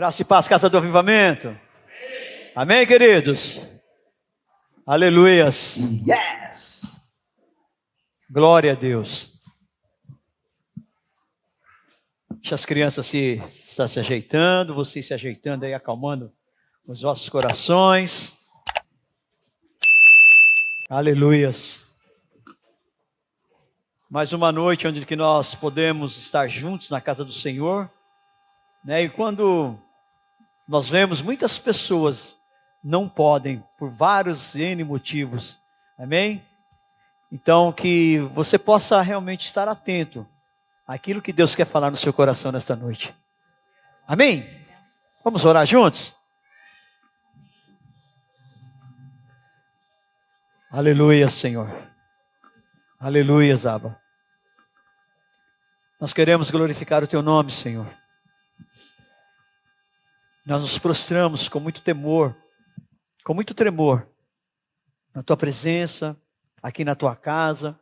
Graça e paz, Casa do Avivamento. Amém, queridos? Aleluias. Yes! Glória a Deus. Deixa as crianças estar se ajeitando, vocês se ajeitando aí, acalmando os vossos corações. Aleluias. Mais uma noite onde que nós podemos estar juntos na casa do Senhor, né? E quando nós vemos muitas pessoas não podem, por vários N motivos, amém? Então que você possa realmente estar atento àquilo que Deus quer falar no seu coração nesta noite, amém? Vamos orar juntos? Aleluia, Senhor. Aleluia, Abba. Nós queremos glorificar o Teu nome, Senhor. Nós nos prostramos com muito temor, com muito tremor, na Tua presença, aqui na Tua casa.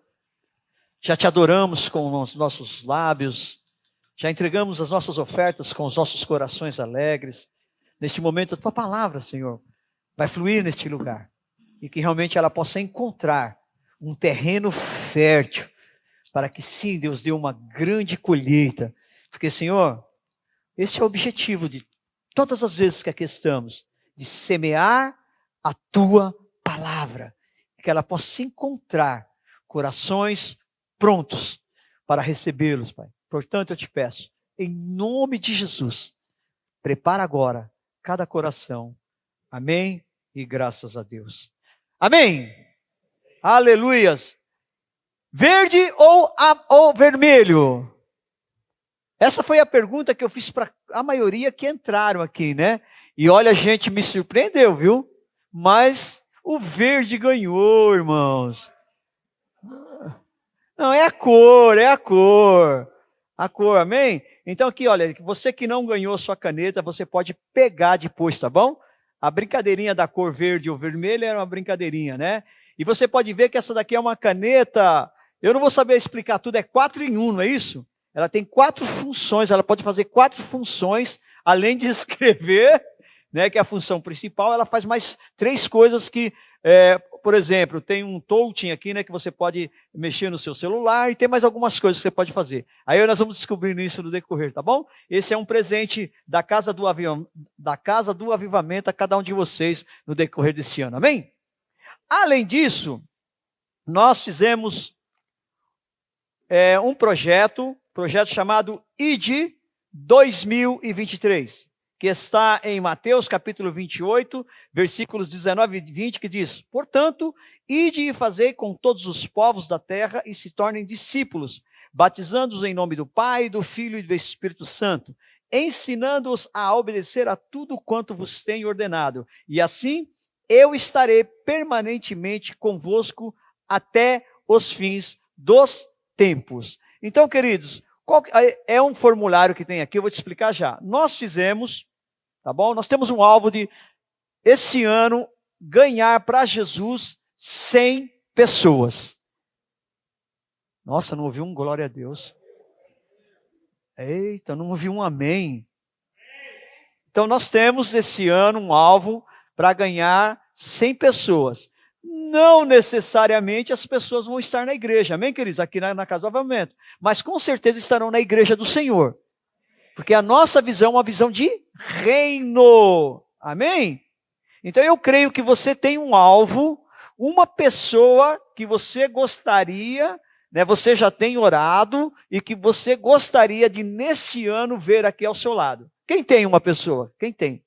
Já Te adoramos com os nossos lábios, já entregamos as nossas ofertas com os nossos corações alegres. Neste momento, a Tua palavra, Senhor, vai fluir neste lugar. E que realmente ela possa encontrar um terreno fértil, para que sim, Deus dê uma grande colheita. Porque, Senhor, esse é o objetivo de todas as vezes que aqui estamos, de semear a Tua palavra, que ela possa encontrar corações prontos para recebê-los, Pai. Portanto, eu te peço, em nome de Jesus, prepara agora cada coração. Amém? E graças a Deus. Amém? Aleluias. Verde ou vermelho? Essa foi a pergunta que eu fiz para a maioria que entraram aqui, né? E olha, a gente me surpreendeu, viu? Mas o verde ganhou, irmãos. Não, é a cor. A cor, amém? Então aqui, olha, você que não ganhou sua caneta, você pode pegar depois, tá bom? A brincadeirinha da cor verde ou vermelha era uma brincadeirinha, né? E você pode ver que essa daqui é uma caneta, eu não vou saber explicar tudo, é 4 em 1, não é isso? Ela tem 4 funções, ela pode fazer 4 funções, além de escrever, né, que é a função principal, ela faz mais 3 coisas que, por exemplo, tem um touching aqui, né, que você pode mexer no seu celular, e tem mais algumas coisas que você pode fazer. Aí nós vamos descobrindo isso no decorrer, tá bom? Esse é um presente da Casa do Avivamento a cada um de vocês no decorrer desse ano, amém? Além disso, nós fizemos um projeto chamado ID 2023, que está em Mateus capítulo 28, versículos 19 e 20, que diz: portanto, ide e fazei com todos os povos da terra e se tornem discípulos, batizando-os em nome do Pai, do Filho e do Espírito Santo, ensinando-os a obedecer a tudo quanto vos tenho ordenado, e assim eu estarei permanentemente convosco até os fins dos tempos. Então, queridos, é um formulário que tem aqui, eu vou te explicar já. Nós fizemos, tá bom? Nós temos um alvo de, esse ano, ganhar para Jesus 100 pessoas. Nossa, não ouvi um glória a Deus. Eita, não ouvi um amém. Então, nós temos esse ano um alvo para ganhar 100 pessoas. Não necessariamente as pessoas vão estar na igreja, amém, queridos? Aqui na Casa do Avivamento. Mas com certeza estarão na igreja do Senhor. Porque a nossa visão é uma visão de reino, amém? Então eu creio que você tem um alvo, uma pessoa que você gostaria, né, você já tem orado, e que você gostaria de nesse ano ver aqui ao seu lado. Quem tem uma pessoa? Quem tem?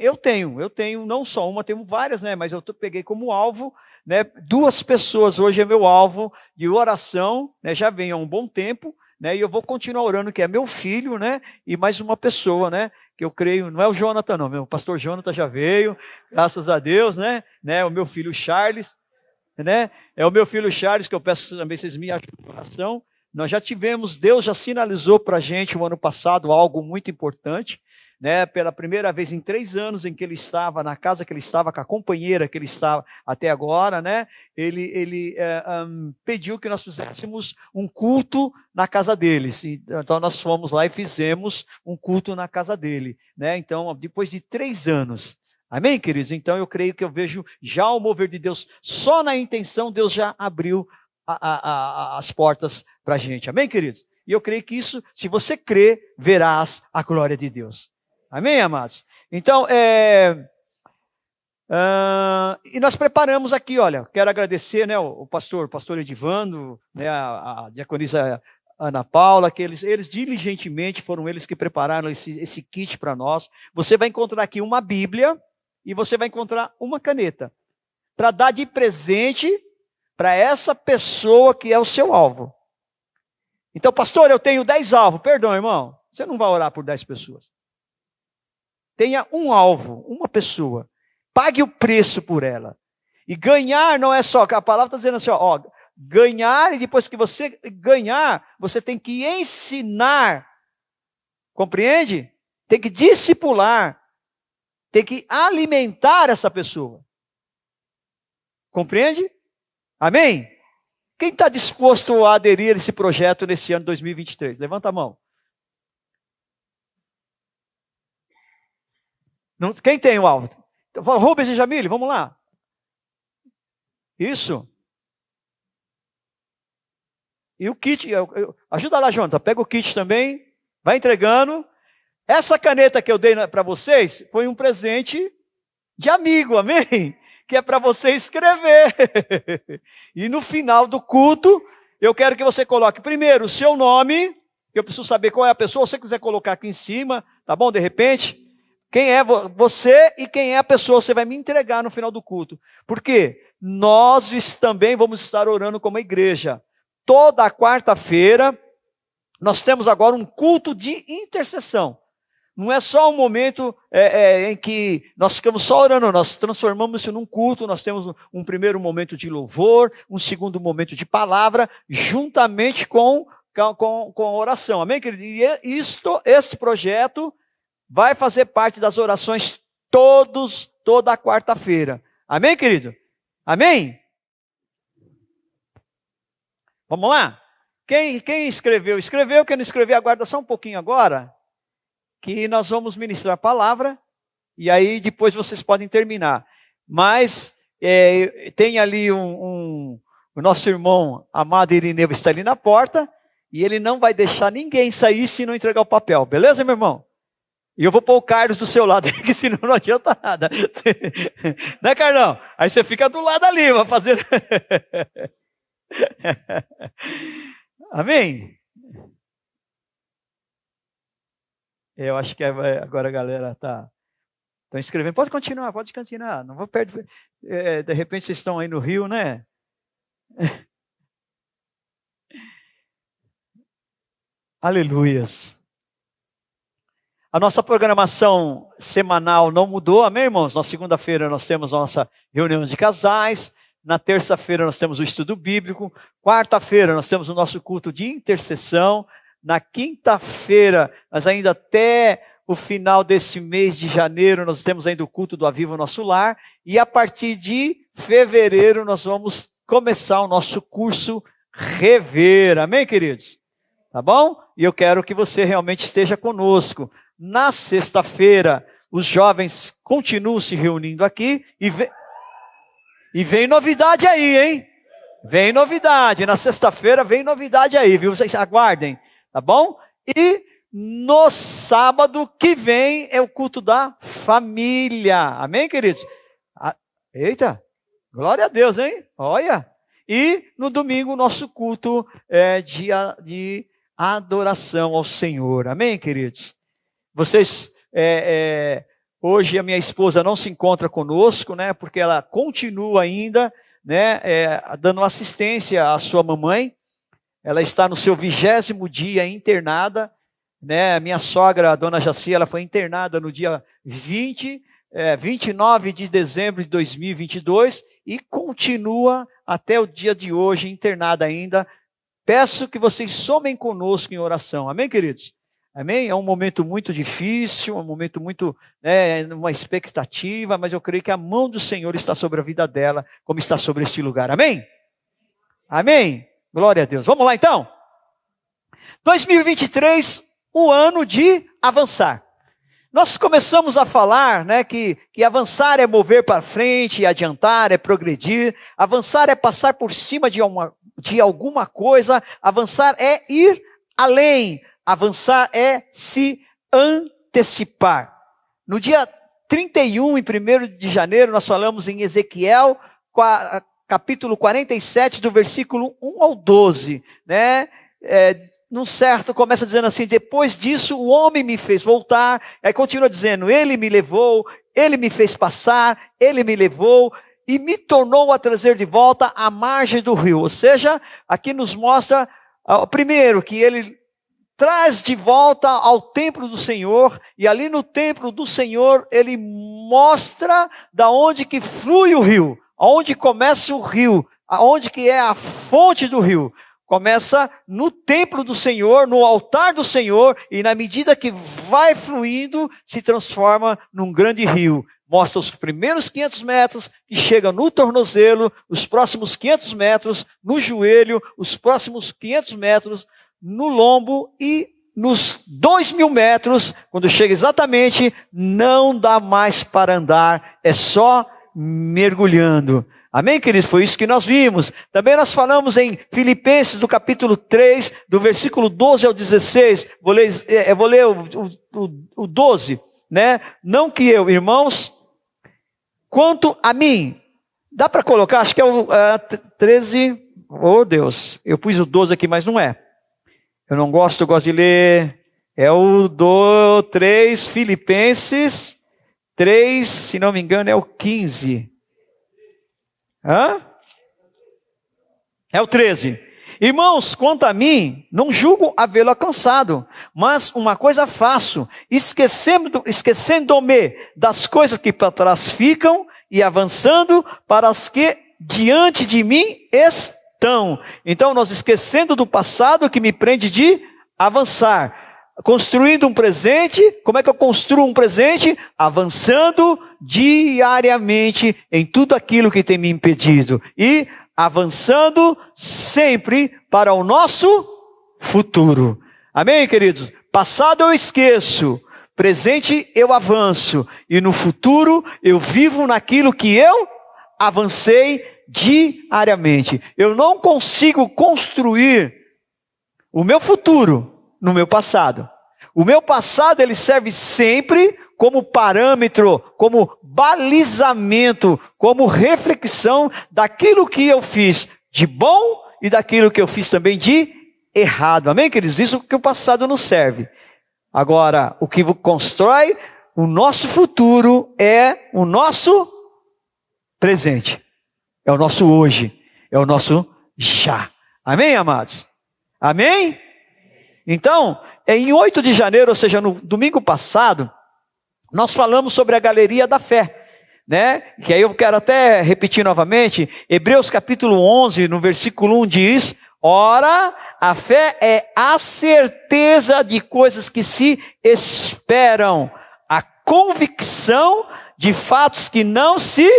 Eu tenho não só uma, tenho várias, né? Mas eu peguei como alvo, né? 2 pessoas hoje é meu alvo de oração, né? Já vem há um bom tempo, né? E eu vou continuar orando, que é meu filho, né? E mais uma pessoa, né? Que eu creio, não é o Jonathan não, meu pastor Jonathan já veio, graças a Deus, né? O meu filho Charles, né? É o meu filho Charles, que eu peço também vocês me ajudem na oração, Nós já tivemos, Deus já sinalizou para a gente o ano passado algo muito importante, né? Pela primeira vez em 3 anos em que ele estava na casa que ele estava, com a companheira que ele estava até agora, né? Ele pediu que nós fizéssemos um culto na casa deles. Então nós fomos lá e fizemos um culto na casa dele, né? Então, depois de 3 anos. Amém, queridos? Então eu creio que eu vejo já o mover de Deus, só na intenção Deus já abriu as portas para a gente. Amém, queridos? E eu creio que isso, se você crê, verás a glória de Deus. Amém, amados? Então, e nós preparamos aqui, olha, quero agradecer, né, o pastor Edivando, né, a diaconisa Ana Paula, que eles diligentemente foram eles que prepararam esse kit para nós. Você vai encontrar aqui uma Bíblia e você vai encontrar uma caneta para dar de presente para essa pessoa que é o seu alvo. Então, pastor, eu tenho 10 alvos. Perdão, irmão, você não vai orar por 10 pessoas. Tenha um alvo, uma pessoa. Pague o preço por ela. E ganhar não é só, a palavra está dizendo assim, ó, ganhar, e depois que você ganhar, você tem que ensinar. Compreende? Tem que discipular. Tem que alimentar essa pessoa. Compreende? Amém? Quem está disposto a aderir a esse projeto nesse ano 2023? Levanta a mão. Quem tem o alvo? Rubens e Jamile, vamos lá. Isso. E o kit, ajuda lá, Jonathan, pega o kit também, vai entregando. Essa caneta que eu dei para vocês foi um presente de amigo, amém? Que é para você escrever. E no final do culto, eu quero que você coloque primeiro o seu nome, eu preciso saber qual é a pessoa, se você quiser colocar aqui em cima, tá bom? De repente, quem é você e quem é a pessoa, você vai me entregar no final do culto. Por quê? Nós também vamos estar orando como igreja. Toda quarta-feira, nós temos agora um culto de intercessão. Não é só um momento em que nós ficamos só orando, nós transformamos isso num culto, nós temos um primeiro momento de louvor, um segundo momento de palavra, juntamente com a oração. Amém, querido? E este projeto vai fazer parte das orações toda quarta-feira. Amém, querido? Amém? Vamos lá? Quem escreveu? Escreveu, quem não escreveu, aguarda só um pouquinho agora, que nós vamos ministrar a palavra, e aí depois vocês podem terminar. Mas tem ali o nosso irmão amado Irineu está ali na porta, e ele não vai deixar ninguém sair se não entregar o papel. Beleza, meu irmão? E eu vou pôr o Carlos do seu lado, que senão não adianta nada. Né, Carlão? Aí você fica do lado ali, vai fazer... Amém? Eu acho que agora a galera está escrevendo. Pode continuar. Não vou perder. De repente vocês estão aí no Rio, né? Aleluias. A nossa programação semanal não mudou, amém, irmãos? Na segunda-feira nós temos a nossa reunião de casais. Na terça-feira nós temos o estudo bíblico. Quarta-feira nós temos o nosso culto de intercessão. Na quinta-feira, nós ainda até o final desse mês de janeiro, nós temos ainda o culto do Aviva Nosso Lar. E a partir de fevereiro nós vamos começar o nosso curso Rever. Amém, queridos? Tá bom? E eu quero que você realmente esteja conosco. Na sexta-feira, os jovens continuam se reunindo aqui e vem novidade aí, hein? Vem novidade. Na sexta-feira vem novidade aí, viu? Vocês aguardem. Tá bom? E no sábado que vem é o culto da família. Amém, queridos? Eita, glória a Deus, hein? Olha. E no domingo o nosso culto é de adoração ao Senhor. Amém, queridos? Vocês, hoje a minha esposa não se encontra conosco, né? Porque ela continua ainda, né? Dando assistência à sua mamãe. Ela está no seu 20º dia internada, né? A minha sogra, a dona Jaci, ela foi internada no dia 29 de dezembro de 2022 e continua até o dia de hoje internada ainda peço que vocês somem conosco em oração. Amém, queridos? Amém? É um momento muito difícil, um momento muito, uma expectativa, mas eu creio que a mão do Senhor está sobre a vida dela, como está sobre este lugar. Amém? Amém? Glória a Deus. Vamos lá então? 2023, o ano de avançar. Nós começamos a falar, que avançar é mover para frente, adiantar é progredir, avançar é passar por cima de alguma coisa, avançar é ir além, avançar é se antecipar. No dia 31 e 1º de janeiro, nós falamos em Ezequiel, capítulo 47, do versículo 1 ao 12, num certo, começa dizendo assim: depois disso o homem me fez voltar, aí continua dizendo, ele me levou, ele me fez passar, ele me levou, e me tornou a trazer de volta à margem do rio. Ou seja, aqui nos mostra, primeiro, que ele traz de volta ao templo do Senhor, e ali no templo do Senhor, ele mostra da onde que flui o rio, aonde começa o rio, aonde que é a fonte do rio. Começa no templo do Senhor, no altar do Senhor, e na medida que vai fluindo, se transforma num grande rio. Mostra os primeiros 500 metros, que chega no tornozelo, os próximos 500 metros no joelho, os próximos 500 metros no lombo, e nos 2.000 metros, quando chega exatamente, não dá mais para andar, é só mergulhando. Amém, queridos? Foi isso que nós vimos. Também nós falamos em Filipenses, do capítulo 3, do versículo 12 ao 16. Vou ler o 12, Não que eu, irmãos, quanto a mim. Dá para colocar, acho que é o 13. Oh, Deus, eu pus o 12 aqui, mas não é. Eu não gosto, eu gosto de ler. É o 3, Filipenses 3, se não me engano, é o 15. É o 13. Irmãos, quanto a mim, não julgo havê-lo alcançado, mas uma coisa faço, esquecendo-me das coisas que para trás ficam e avançando para as que diante de mim estão. Então, nós esquecendo do passado que me prende de avançar. Construindo um presente, como é que eu construo um presente? Avançando diariamente em tudo aquilo que tem me impedido. E avançando sempre para o nosso futuro. Amém, queridos? Passado eu esqueço, presente eu avanço. E no futuro eu vivo naquilo que eu avancei diariamente. Eu não consigo construir o meu futuro no meu passado. O meu passado, ele serve sempre como parâmetro, como balizamento, como reflexão daquilo que eu fiz de bom e daquilo que eu fiz também de errado. Amém, queridos? Isso que o passado nos serve. Agora, o que constrói o nosso futuro é o nosso presente. É o nosso hoje. É o nosso já. Amém, amados? Amém? Então, em 8 de janeiro, ou seja, no domingo passado, nós falamos sobre a galeria da fé, Que aí eu quero até repetir novamente. Hebreus capítulo 11, no versículo 1 diz: ora, a fé é a certeza de coisas que se esperam, a convicção de fatos que não se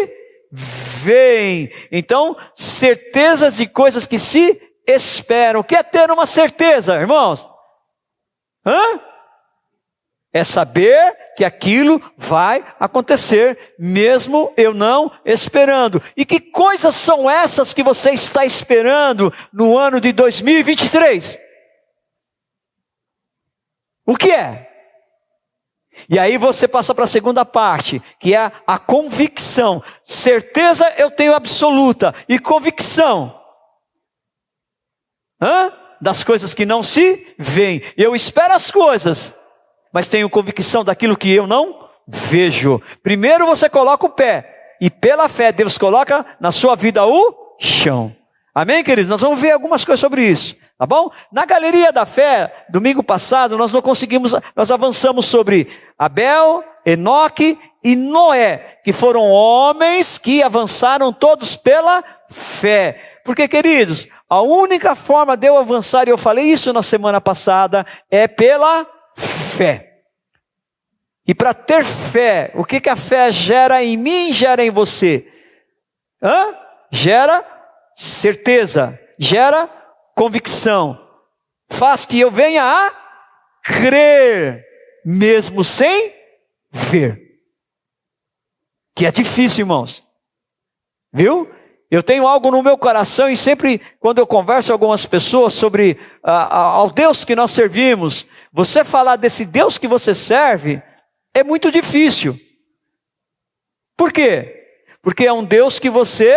veem. Então, certezas de coisas que se esperam. O que é ter uma certeza, irmãos? É saber que aquilo vai acontecer, mesmo eu não esperando. E que coisas são essas que você está esperando no ano de 2023? O que é? E aí você passa para a segunda parte, que é a convicção. Certeza eu tenho absoluta. E convicção? Das coisas que não se veem. Eu espero as coisas, mas tenho convicção daquilo que eu não vejo. Primeiro você coloca o pé, e pela fé Deus coloca na sua vida o chão. Amém, queridos? Nós vamos ver algumas coisas sobre isso, tá bom? Na galeria da fé, domingo passado, nós avançamos sobre Abel, Enoque e Noé, que foram homens que avançaram todos pela fé. Porque, queridos, a única forma de eu avançar, e eu falei isso na semana passada, é pela fé. E para ter fé, o que a fé gera em mim, gera em você? Gera certeza, gera convicção. Faz que eu venha a crer, mesmo sem ver. Que é difícil, irmãos. Viu? Eu tenho algo no meu coração e sempre quando eu converso com algumas pessoas sobre ao Deus que nós servimos, você falar desse Deus que você serve é muito difícil. Por quê? Porque é um Deus que você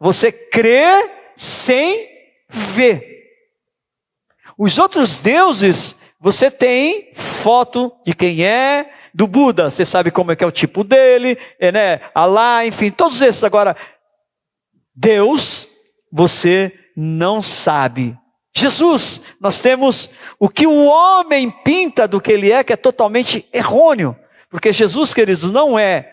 você crê sem ver. Os outros deuses, você tem foto de quem é, do Buda, você sabe como é que é o tipo dele, né? Alá, enfim, todos esses. Agora, Deus, você não sabe. Jesus, nós temos o que o homem pinta do que ele é, que é totalmente errôneo. Porque Jesus, queridos, não é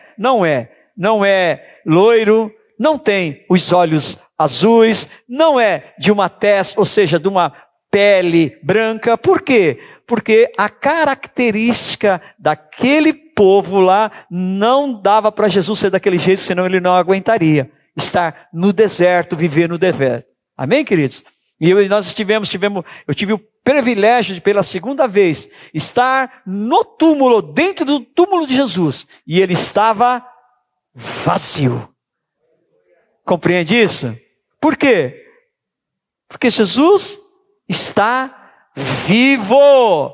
loiro, não tem os olhos azuis, não é de uma tez, ou seja, de uma pele branca. Por quê? Porque a característica daquele povo lá não dava para Jesus ser daquele jeito, senão ele não aguentaria estar no deserto, viver no deserto. Amém, queridos? E nós eu tive o privilégio de, pela segunda vez, estar no túmulo, dentro do túmulo de Jesus, e ele estava vazio. Compreende isso? Por quê? Porque Jesus está vivo.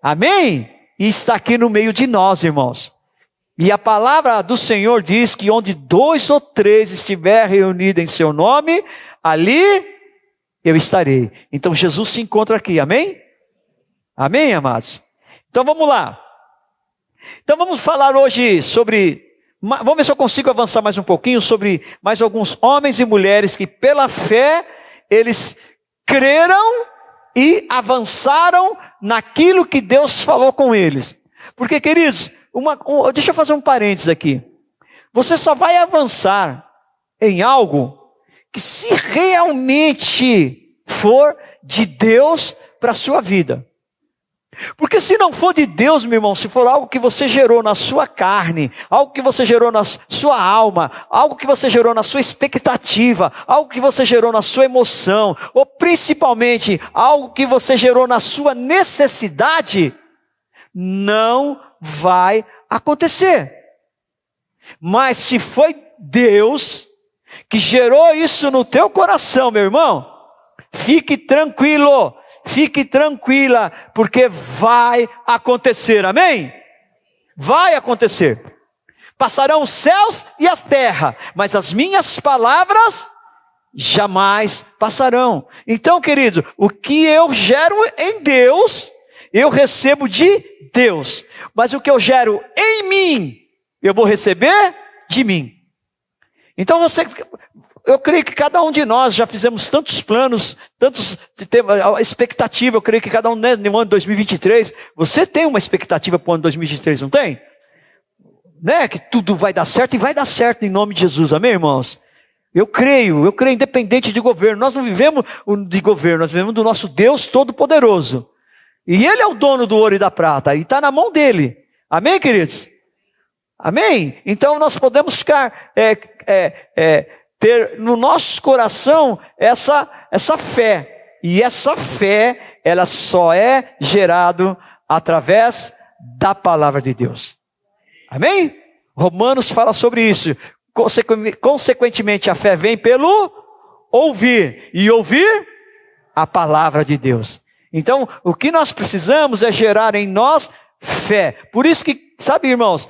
Amém? E está aqui no meio de nós, irmãos. E a palavra do Senhor diz que onde 2 ou 3 estiver reunido em seu nome, ali eu estarei. Então Jesus se encontra aqui, amém? Amém, amados? Então vamos lá. Então vamos falar hoje sobre, vamos ver se eu consigo avançar mais um pouquinho, sobre mais alguns homens e mulheres que pela fé, eles creram e avançaram naquilo que Deus falou com eles. Porque, queridos, deixa eu fazer um parênteses aqui. Você só vai avançar em algo que se realmente for de Deus para a sua vida. Porque se não for de Deus, meu irmão, se for algo que você gerou na sua carne, algo que você gerou na sua alma, algo que você gerou na sua expectativa, algo que você gerou na sua emoção, ou principalmente algo que você gerou na sua necessidade, não vai acontecer. Mas se foi Deus que gerou isso no teu coração, meu irmão, fique tranquilo, fique tranquila, porque vai acontecer, amém? Vai acontecer. Passarão os céus e a terra, mas as minhas palavras jamais passarão. Então, querido, o que eu gero em Deus, eu recebo de Deus. Mas o que eu gero em mim, eu vou receber de mim. Então eu creio que cada um de nós já fizemos tantos planos, a expectativa, eu creio que cada um, né, no ano de 2023, você tem uma expectativa para o ano de 2023, não tem? Né? Que tudo vai dar certo e vai dar certo em nome de Jesus, amém, irmãos? Eu creio independente de governo, nós não vivemos de governo, nós vivemos do nosso Deus Todo-Poderoso. E Ele é o dono do ouro e da prata, e está na mão dEle, amém, queridos? Amém? Então nós podemos ficar, ter no nosso coração essa fé. E essa fé, ela só é gerada através da palavra de Deus. Amém? Romanos fala sobre isso. Consequentemente, a fé vem pelo ouvir. E ouvir a palavra de Deus. Então, o que nós precisamos é gerar em nós fé. Por isso que, sabe, irmãos,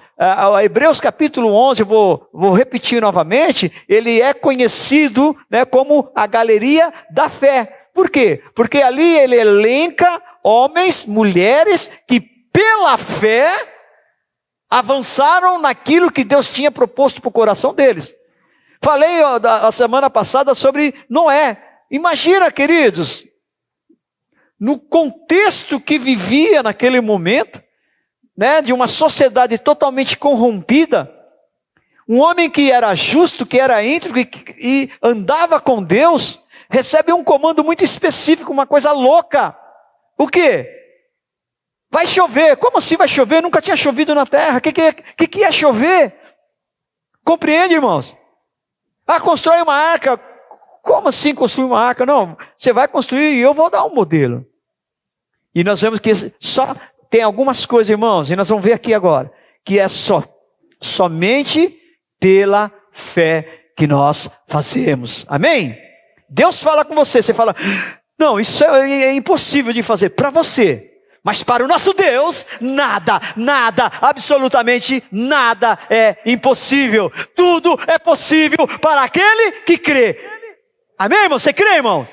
Hebreus capítulo 11, eu vou repetir novamente, ele é conhecido, né, como a galeria da fé. Por quê? Porque ali ele elenca homens, mulheres, que pela fé avançaram naquilo que Deus tinha proposto para o coração deles. Falei a semana passada sobre Noé. Imagina, queridos, no contexto que vivia naquele momento, né, de uma sociedade totalmente corrompida, Um homem que era justo, que era íntegro e andava com Deus, recebe um comando muito específico, uma coisa louca. O quê? Vai chover. Como assim vai chover? Nunca tinha chovido na terra. O que é chover? Compreende, irmãos? Constrói uma arca. Como assim construir uma arca? Não, você vai construir e eu vou dar um modelo. E nós vemos que só tem algumas coisas, irmãos, e nós vamos ver aqui agora, que é somente pela fé que nós fazemos. Amém? Deus fala com você, você fala, não, isso é impossível de fazer para você. Mas para o nosso Deus, nada, absolutamente nada é impossível. Tudo é possível para aquele que crê. Amém, irmão? Você crê, irmão?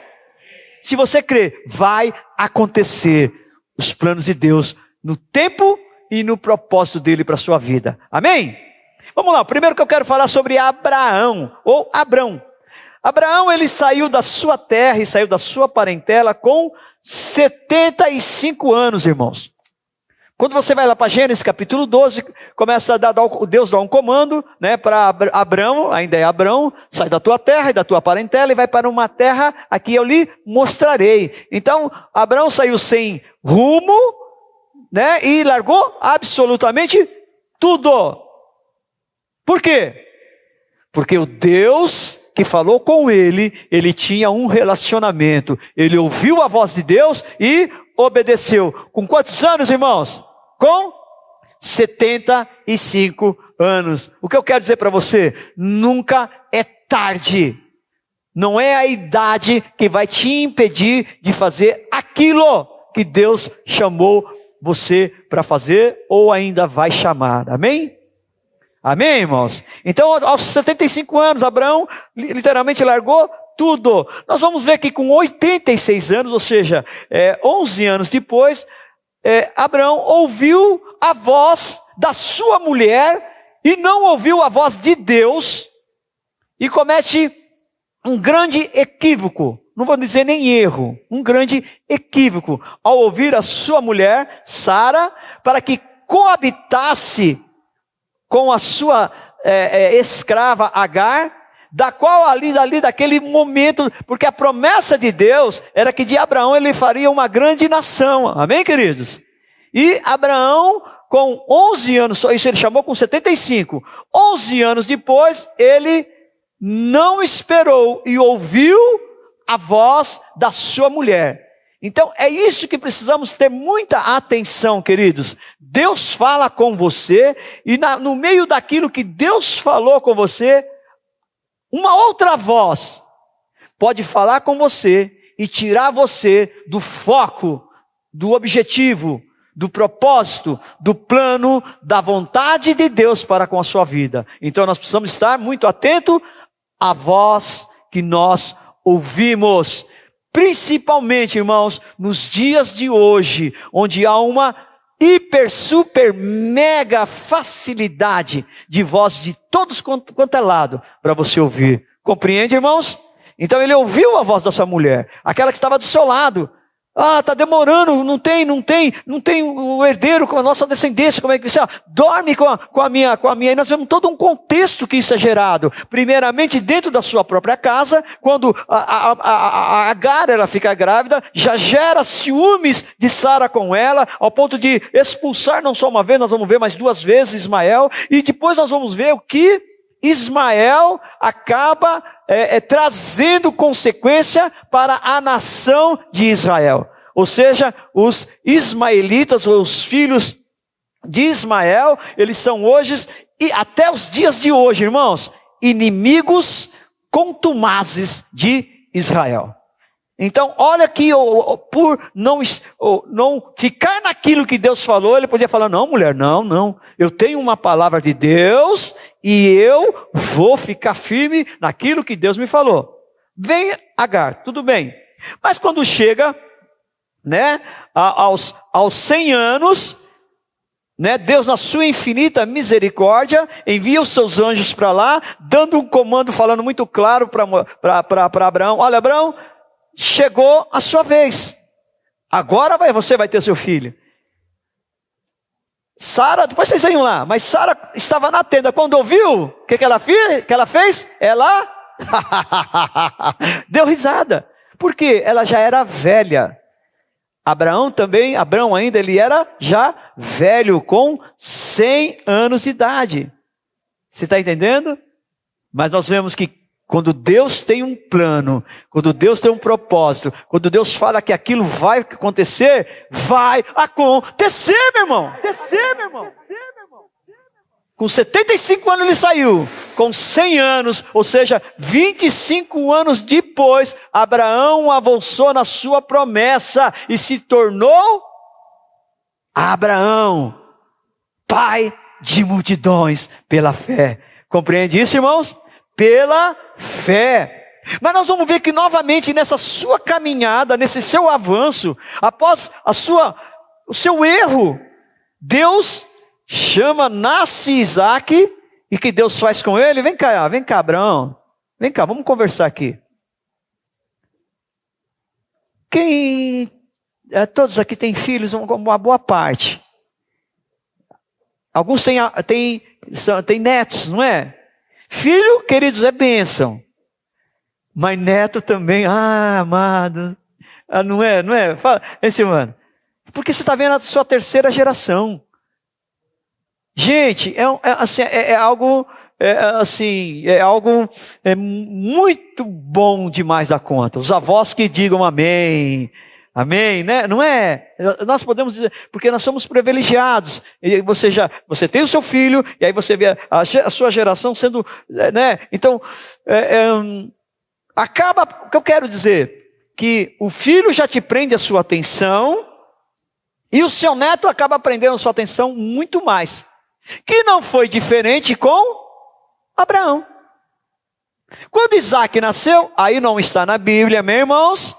Se você crê, vai acontecer os planos de Deus no tempo e no propósito dele para a sua vida. Amém? Vamos lá, o primeiro que eu quero falar sobre Abraão, ou Abrão. Abraão, ele saiu da sua terra e saiu da sua parentela com 75 anos, irmãos. Quando você vai lá para Gênesis capítulo 12, começa a Deus dá um comando, né, para Abraão, ainda é Abraão, sai da tua terra e da tua parentela e vai para uma terra a que eu lhe mostrarei. Então, Abraão saiu sem rumo, né, e largou absolutamente tudo. Por quê? Porque o Deus que falou com ele tinha um relacionamento. Ele ouviu a voz de Deus e obedeceu. Com quantos anos, irmãos? Com 75 anos. O que eu quero dizer para você? Nunca é tarde. Não é a idade que vai te impedir de fazer aquilo que Deus chamou você para fazer ou ainda vai chamar. Amém? Amém, irmãos? Então, aos 75 anos, Abraão literalmente largou tudo. Nós vamos ver que com 86 anos, ou seja, 11 anos depois, Abraão ouviu a voz da sua mulher e não ouviu a voz de Deus e comete um grande equívoco. Não vou dizer nem erro, um grande equívoco ao ouvir a sua mulher, Sara, para que coabitasse com a sua escrava Agar, da qual ali daquele momento, porque a promessa de Deus era que de Abraão ele faria uma grande nação, amém, queridos? E Abraão, com 11 anos, isso ele chamou com 75, 11 anos depois, ele não esperou e ouviu a voz da sua mulher. Então, é isso que precisamos ter muita atenção, queridos. Deus fala com você, e no meio daquilo que Deus falou com você, uma outra voz pode falar com você e tirar você do foco, do objetivo, do propósito, do plano, da vontade de Deus para com a sua vida. Então, nós precisamos estar muito atentos à voz que nós ouvimos. Principalmente, irmãos, nos dias de hoje, onde há uma hiper, super, mega facilidade de voz de todos quanto é lado para você ouvir. Compreende, irmãos? Então ele ouviu a voz da sua mulher, aquela que estava do seu lado. Está demorando, não tem o herdeiro com a nossa descendência, como é que você dorme com a minha, e nós vemos todo um contexto que isso é gerado, primeiramente dentro da sua própria casa, quando a Agar ela fica grávida, já gera ciúmes de Sara com ela, ao ponto de expulsar não só uma vez, nós vamos ver mais 2 vezes Ismael, e depois nós vamos ver o que Ismael acaba trazendo consequência para a nação de Israel. Ou seja, os ismaelitas, ou os filhos de Ismael, eles são hoje, e até os dias de hoje, irmãos, inimigos contumazes de Israel. Então, olha que por não ficar naquilo que Deus falou, ele podia falar, não, mulher, não, eu tenho uma palavra de Deus e eu vou ficar firme naquilo que Deus me falou. Vem Agar, tudo bem. Mas quando chega, né, aos 100 anos, né, Deus na sua infinita misericórdia, envia os seus anjos para lá, dando um comando, falando muito claro para Abraão, olha Abraão, chegou a sua vez, agora você vai ter seu filho. Sara, depois vocês venham lá, mas Sara estava na tenda, quando ouviu, o que ela fez? Ela deu risada. Por quê? Ela já era velha. Abraão ainda, ele era já velho, com 100 anos de idade. Você está entendendo? Mas nós vemos que quando Deus tem um plano, quando Deus tem um propósito, quando Deus fala que aquilo vai acontecer, vai acontecer, meu irmão. Com 75 anos ele saiu, com 100 anos, ou seja, 25 anos depois, Abraão avançou na sua promessa e se tornou Abraão, pai de multidões pela fé. Compreende isso, irmãos? Pela fé. Mas nós vamos ver que novamente nessa sua caminhada, nesse seu avanço, após o seu erro, Deus nasce Isaac, e que Deus faz com ele? Vem cá, Abraão, vem cá, vamos conversar aqui. Todos aqui têm filhos, uma boa parte. Alguns têm netos, não é? Filho, queridos, é bênção. Mas neto também, amado. Não é? Fala, esse mano. Porque você está vendo a sua terceira geração. Gente, é algo muito bom demais da conta. Os avós que digam amém. Amém, né? Não é? Nós podemos dizer, porque nós somos privilegiados. E você tem o seu filho, e aí você vê a sua geração sendo, né? Então, acaba, o que eu quero dizer, que o filho já te prende a sua atenção, e o seu neto acaba prendendo a sua atenção muito mais. Que não foi diferente com Abraão. Quando Isaac nasceu, aí não está na Bíblia, meus irmãos,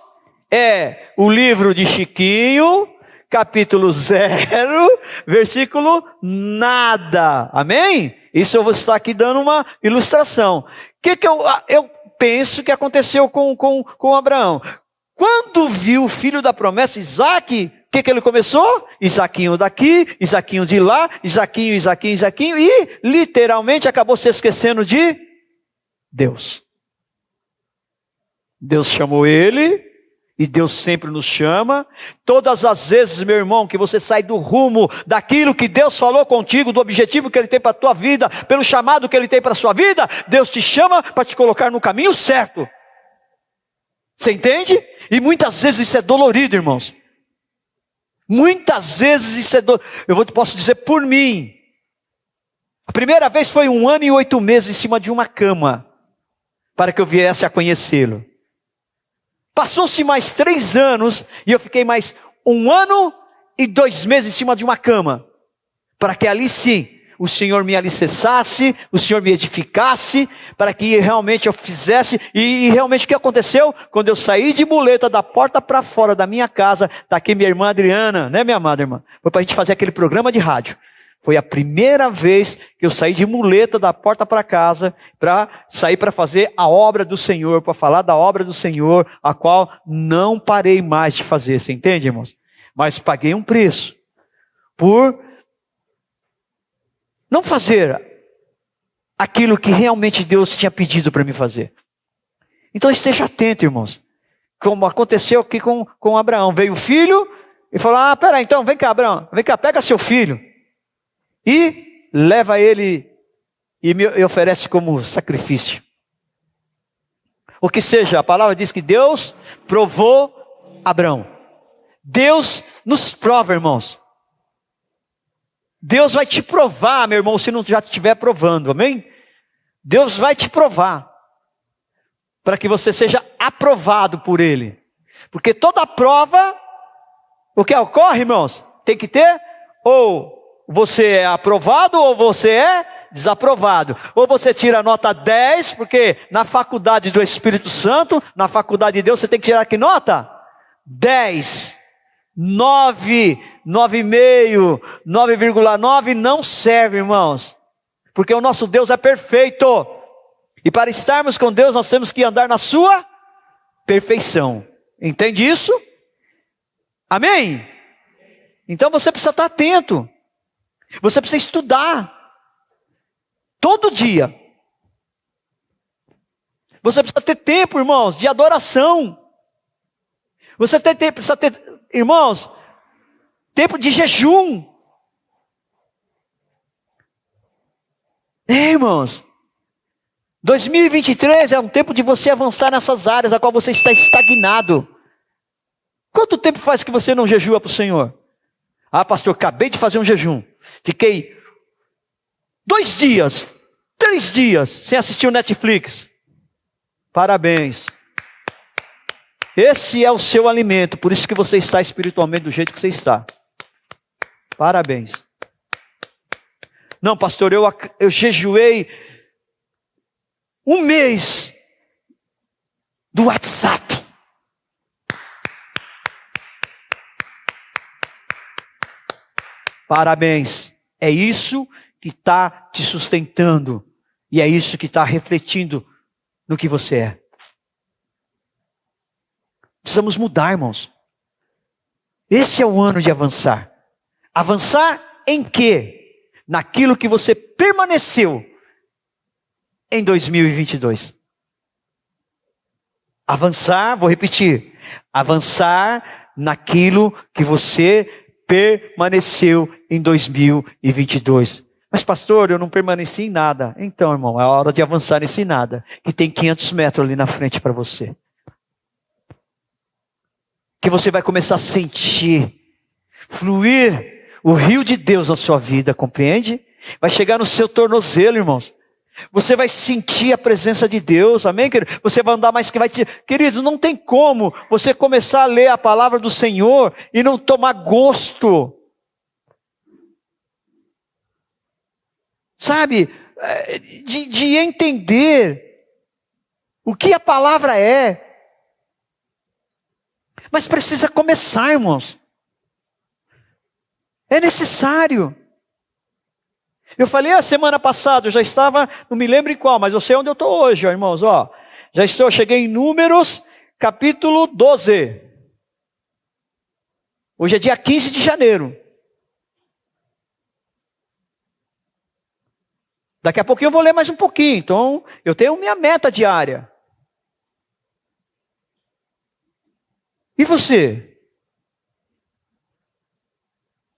é o livro de Chiquinho, capítulo 0, versículo nada. Amém? Isso eu vou estar aqui dando uma ilustração. O que eu penso que aconteceu com Abraão? Quando viu o filho da promessa, Isaac, o que ele começou? Isaquinho daqui, Isaquinho de lá, Isaquinho, e literalmente acabou se esquecendo de Deus. Deus chamou ele, e Deus sempre nos chama. Todas as vezes, meu irmão, que você sai do rumo daquilo que Deus falou contigo, do objetivo que Ele tem para a tua vida, pelo chamado que Ele tem para a sua vida, Deus te chama para te colocar no caminho certo. Você entende? E muitas vezes isso é dolorido, irmãos. Muitas vezes isso é dolorido. Posso dizer por mim. A primeira vez foi 1 ano e 8 meses em cima de uma cama, para que eu viesse a conhecê-lo. Passou-se mais 3 anos, e eu fiquei mais 1 ano e 2 meses em cima de uma cama, para que ali sim, o Senhor me alicerçasse, o Senhor me edificasse, para que realmente eu fizesse, e realmente o que aconteceu? Quando eu saí de muleta da porta para fora da minha casa, está aqui minha irmã Adriana, né, minha amada irmã? Foi para a gente fazer aquele programa de rádio. Foi a primeira vez que eu saí de muleta da porta para casa, para sair para fazer a obra do Senhor, para falar da obra do Senhor, a qual não parei mais de fazer, você entende, irmãos? Mas paguei um preço, por não fazer aquilo que realmente Deus tinha pedido para mim fazer. Então esteja atento, irmãos. Como aconteceu aqui com Abraão, veio o filho e falou, peraí, então vem cá, Abraão, vem cá, pega seu filho. E leva ele e me oferece como sacrifício. O que seja, a palavra diz que Deus provou Abraão. Deus nos prova, irmãos. Deus vai te provar, meu irmão, se não já estiver provando, amém? Deus vai te provar, para que você seja aprovado por Ele. Porque toda prova, o que ocorre, irmãos, tem que ter ou você é aprovado ou você é desaprovado. Ou você tira nota 10, porque na faculdade do Espírito Santo, na faculdade de Deus, você tem que tirar que nota? 10, 9, 9,5, 9,9 não serve, irmãos. Porque o nosso Deus é perfeito. E para estarmos com Deus, nós temos que andar na sua perfeição. Entende isso? Amém? Então você precisa estar atento. Você precisa estudar. Todo dia. Você precisa ter tempo, irmãos, de adoração. Você precisa ter, irmãos, tempo de jejum. Irmãos, 2023 é um tempo de você avançar nessas áreas a qual você está estagnado. Quanto tempo faz que você não jejua para o Senhor? Ah, pastor, acabei de fazer um jejum. Fiquei 2 dias, 3 dias sem assistir o Netflix. Parabéns. Esse é o seu alimento, por isso que você está espiritualmente do jeito que você está. Parabéns. Não, pastor, eu jejuei 1 mês do WhatsApp. Parabéns. É isso que está te sustentando. E é isso que está refletindo no que você é. Precisamos mudar, irmãos. Esse é o ano de avançar. Avançar em quê? Naquilo que você permaneceu em 2022. Avançar, vou repetir. Avançar naquilo que você permaneceu em 2022. Mas pastor, eu não permaneci em nada. Então, irmão, é hora de avançar nesse nada. Que tem 500 metros ali na frente para você. Que você vai começar a sentir, fluir o rio de Deus na sua vida, compreende? Vai chegar no seu tornozelo, irmãos. Você vai sentir a presença de Deus, amém, querido? Você vai andar mais que vai te... Queridos, não tem como você começar a ler a palavra do Senhor e não tomar gosto. Sabe? De entender o que a palavra é. Mas precisa começar, irmãos. É necessário. Eu falei a semana passada, eu já estava, não me lembro em qual, mas eu sei onde eu estou hoje, ó, irmãos. Ó, cheguei em Números, capítulo 12. Hoje é dia 15 de janeiro. Daqui a pouquinho eu vou ler mais um pouquinho, então eu tenho minha meta diária. E você?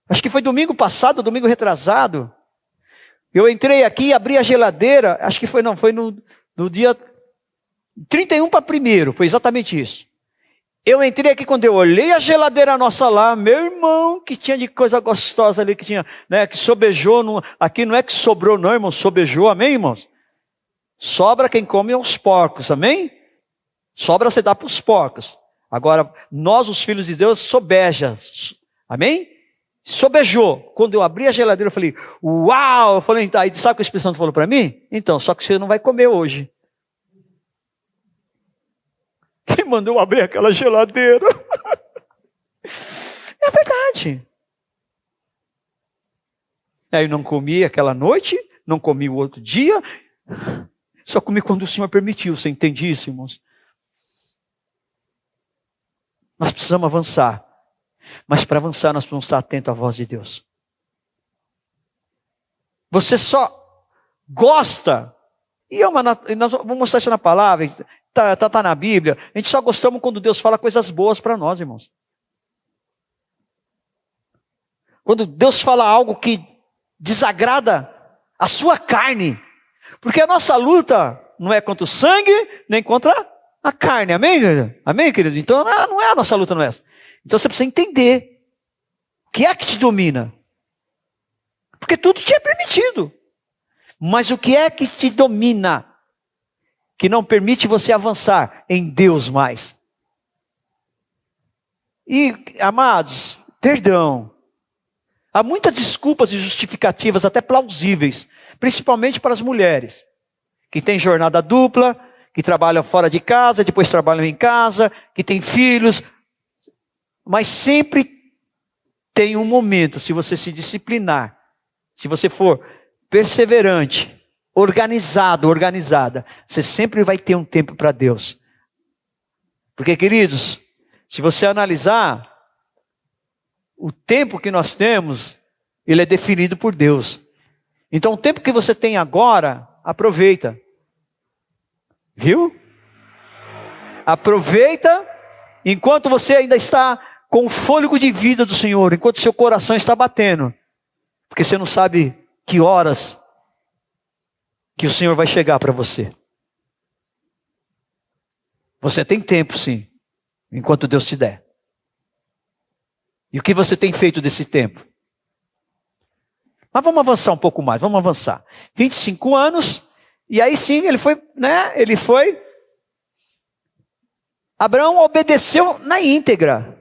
Acho que foi domingo passado, domingo retrasado. Eu entrei aqui, abri a geladeira, acho que foi no dia 31 para 1º, foi exatamente isso. Eu entrei aqui, quando eu olhei a geladeira nossa lá, meu irmão, que tinha de coisa gostosa ali, que tinha, né, que sobejou, aqui não é que sobrou não, irmão, sobejou, amém, irmãos? Sobra quem come é os porcos, amém? Sobra você dá para os porcos. Agora, nós, os filhos de Deus, sobeja, amém? Sobejou. Quando eu abri a geladeira, eu falei, uau! Eu falei, aí sabe o que o Espírito Santo falou para mim? Então, só que você não vai comer hoje. Quem mandou eu abrir aquela geladeira? É verdade. Aí eu não comi aquela noite, não comi o outro dia, só comi quando o Senhor permitiu. Você entende isso, irmãos? Nós precisamos avançar. Mas para avançar, nós precisamos estar atentos à voz de Deus. Você só gosta, e nós vamos mostrar isso na palavra, está na Bíblia, a gente só gostamos quando Deus fala coisas boas para nós, irmãos. Quando Deus fala algo que desagrada a sua carne, porque a nossa luta não é contra o sangue, nem contra a carne, amém, querido? Amém, querido? Então não é a nossa luta, não é essa. Então você precisa entender o que é que te domina. Porque tudo te é permitido. Mas o que é que te domina? Que não permite você avançar em Deus mais. E, amados, perdão. Há muitas desculpas e justificativas, até plausíveis, principalmente para as mulheres, que têm jornada dupla, que trabalham fora de casa, depois trabalham em casa, que têm filhos. Mas sempre tem um momento, se você se disciplinar, se você for perseverante, organizada, você sempre vai ter um tempo para Deus. Porque, queridos, se você analisar, o tempo que nós temos Ele é definido por Deus. Então o tempo que você tem agora, aproveita. Viu? Aproveita enquanto você ainda está com o fôlego de vida do Senhor, enquanto seu coração está batendo. Porque você não sabe que horas que o Senhor vai chegar para você. Você tem tempo, sim, enquanto Deus te der. E o que você tem feito desse tempo? Mas vamos avançar um pouco mais, vamos avançar. 25 anos, e aí sim, ele foi. Abraão obedeceu na íntegra.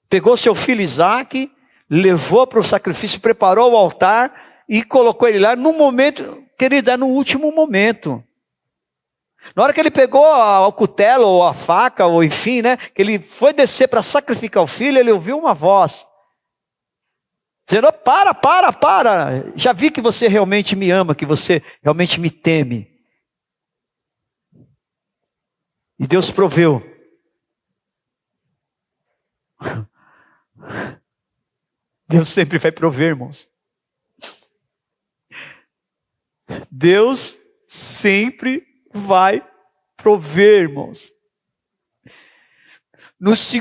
Pegou seu filho Isaque, levou para o sacrifício, preparou o altar e colocou ele lá no momento, querido, é no último momento. Na hora que ele pegou o cutelo ou a faca, ou enfim, que ele foi descer para sacrificar o filho, ele ouviu uma voz. Dizendo, para, já vi que você realmente me ama, que você realmente me teme. E Deus proveu. Deus sempre vai prover, irmãos. Deus sempre vai prover, irmãos. Nos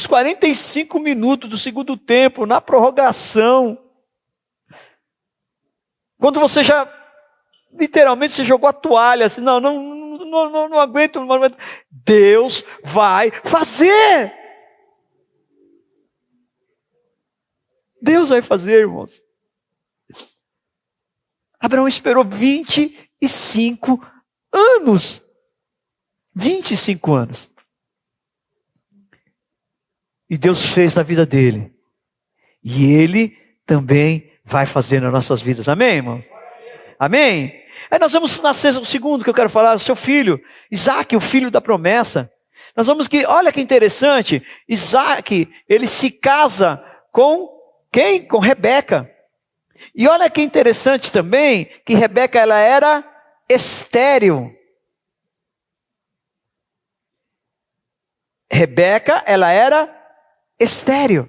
45 minutos do segundo tempo, na prorrogação, quando você já, literalmente, você jogou a toalha, assim, não aguento, não aguento. Deus vai fazer. Deus vai fazer, irmãos. Abraão esperou 25 anos. 25 anos. E Deus fez na vida dele. E Ele também vai fazer nas nossas vidas. Amém, irmãos? Amém? Aí nós vamos nascer o segundo que eu quero falar, o seu filho, Isaque, o filho da promessa. Nós vamos olha que interessante, Isaque, ele se casa com quem? Com Rebeca. E olha que interessante também, que Rebeca ela era estéril. Rebeca, ela era estéril.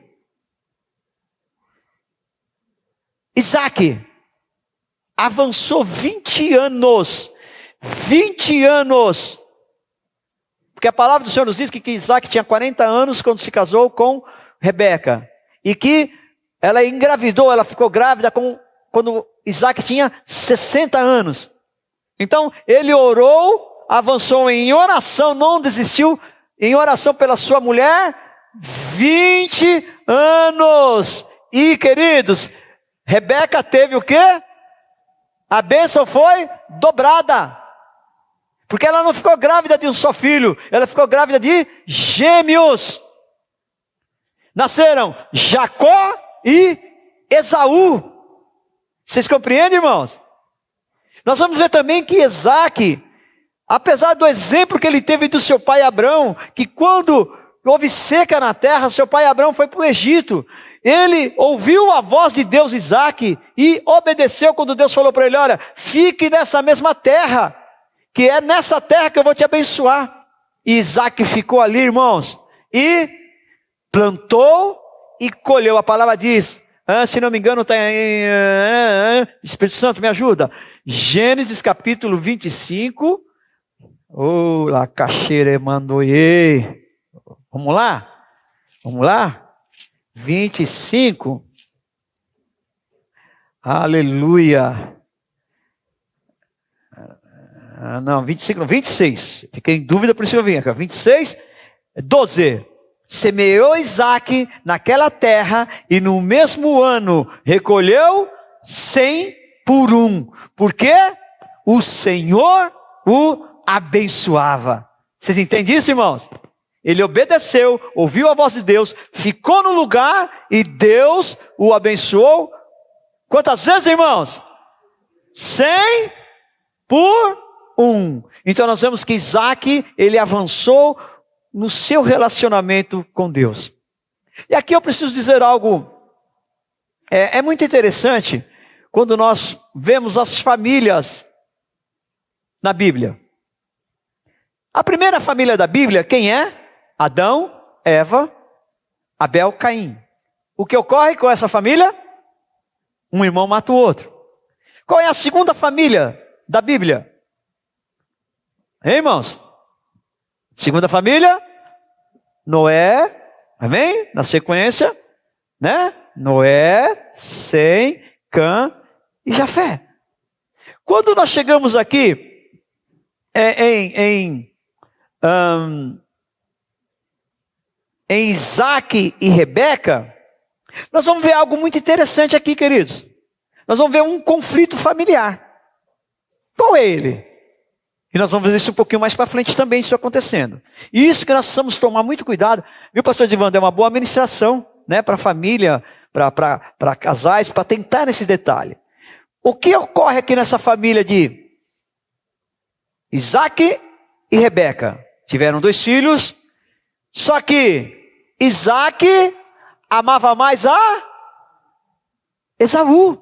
Isaque avançou 20 anos. 20 anos. Porque a palavra do Senhor nos diz que Isaque tinha 40 anos quando se casou com Rebeca. E que ela engravidou, ela ficou grávida quando Isaque tinha 60 anos. Então, ele orou, avançou em oração, não desistiu, em oração pela sua mulher, 20 anos. E, queridos, Rebeca teve o quê? A bênção foi dobrada. Porque ela não ficou grávida de um só filho, ela ficou grávida de gêmeos. Nasceram Jacó e Esaú. Vocês compreendem, irmãos? Nós vamos ver também que Isaque, apesar do exemplo que ele teve do seu pai Abrão, que quando houve seca na terra, seu pai Abrão foi para o Egito. Ele ouviu a voz de Deus, Isaque, e obedeceu quando Deus falou para ele, olha, fique nessa mesma terra, que é nessa terra que eu vou te abençoar. E Isaque ficou ali, irmãos, e plantou e colheu. A palavra diz, se não me engano está em... Espírito Santo, me ajuda. Gênesis capítulo 25. La cacheira mandoie. Vamos lá? 25. Aleluia. Não, 25 não, 26. Fiquei em dúvida, por isso que eu vim aqui. 26, 12. Semeou Isaque naquela terra e no mesmo ano recolheu 100 por um. Porque o Senhor o abençoava. Vocês entendem isso, irmãos? Ele obedeceu, ouviu a voz de Deus, ficou no lugar e Deus o abençoou. Quantas vezes, irmãos? 100 por um. Então nós vemos que Isaque, ele avançou no seu relacionamento com Deus. E aqui eu preciso dizer algo, é muito interessante, quando nós vemos as famílias na Bíblia. A primeira família da Bíblia, quem é? Adão, Eva, Abel, Caim. o que ocorre com essa família? Um irmão mata o outro. Qual é a segunda família da Bíblia? Hein, irmãos? Segunda família, Noé, amém? Na sequência, né? Noé, Sem, Cã e Jafé. Quando nós chegamos aqui em Isaac e Rebeca, nós vamos ver algo muito interessante aqui, queridos. Nós vamos ver um conflito familiar. Qual é ele? E nós vamos ver isso um pouquinho mais para frente também, isso acontecendo. E isso que nós precisamos tomar muito cuidado. Viu, pastor Edivando? É uma boa administração, né, para a família, para casais, para tentar nesse detalhe. O que ocorre aqui nessa família de Isaac e Rebeca? Tiveram 2 filhos, só que Isaac amava mais a Esaú.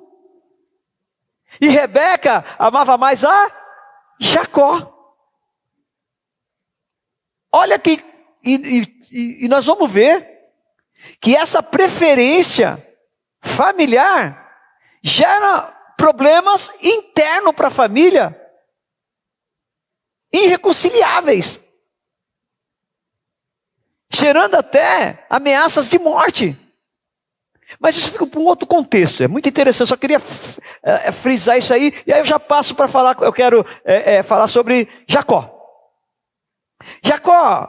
E Rebeca amava mais a Jacó. Olha aqui, e nós vamos ver que essa preferência familiar gera problemas internos para a família, irreconciliáveis, gerando até ameaças de morte. Mas isso fica para um outro contexto, é muito interessante, eu só queria frisar isso aí, e aí eu já passo para falar, eu quero falar sobre Jacó. Jacó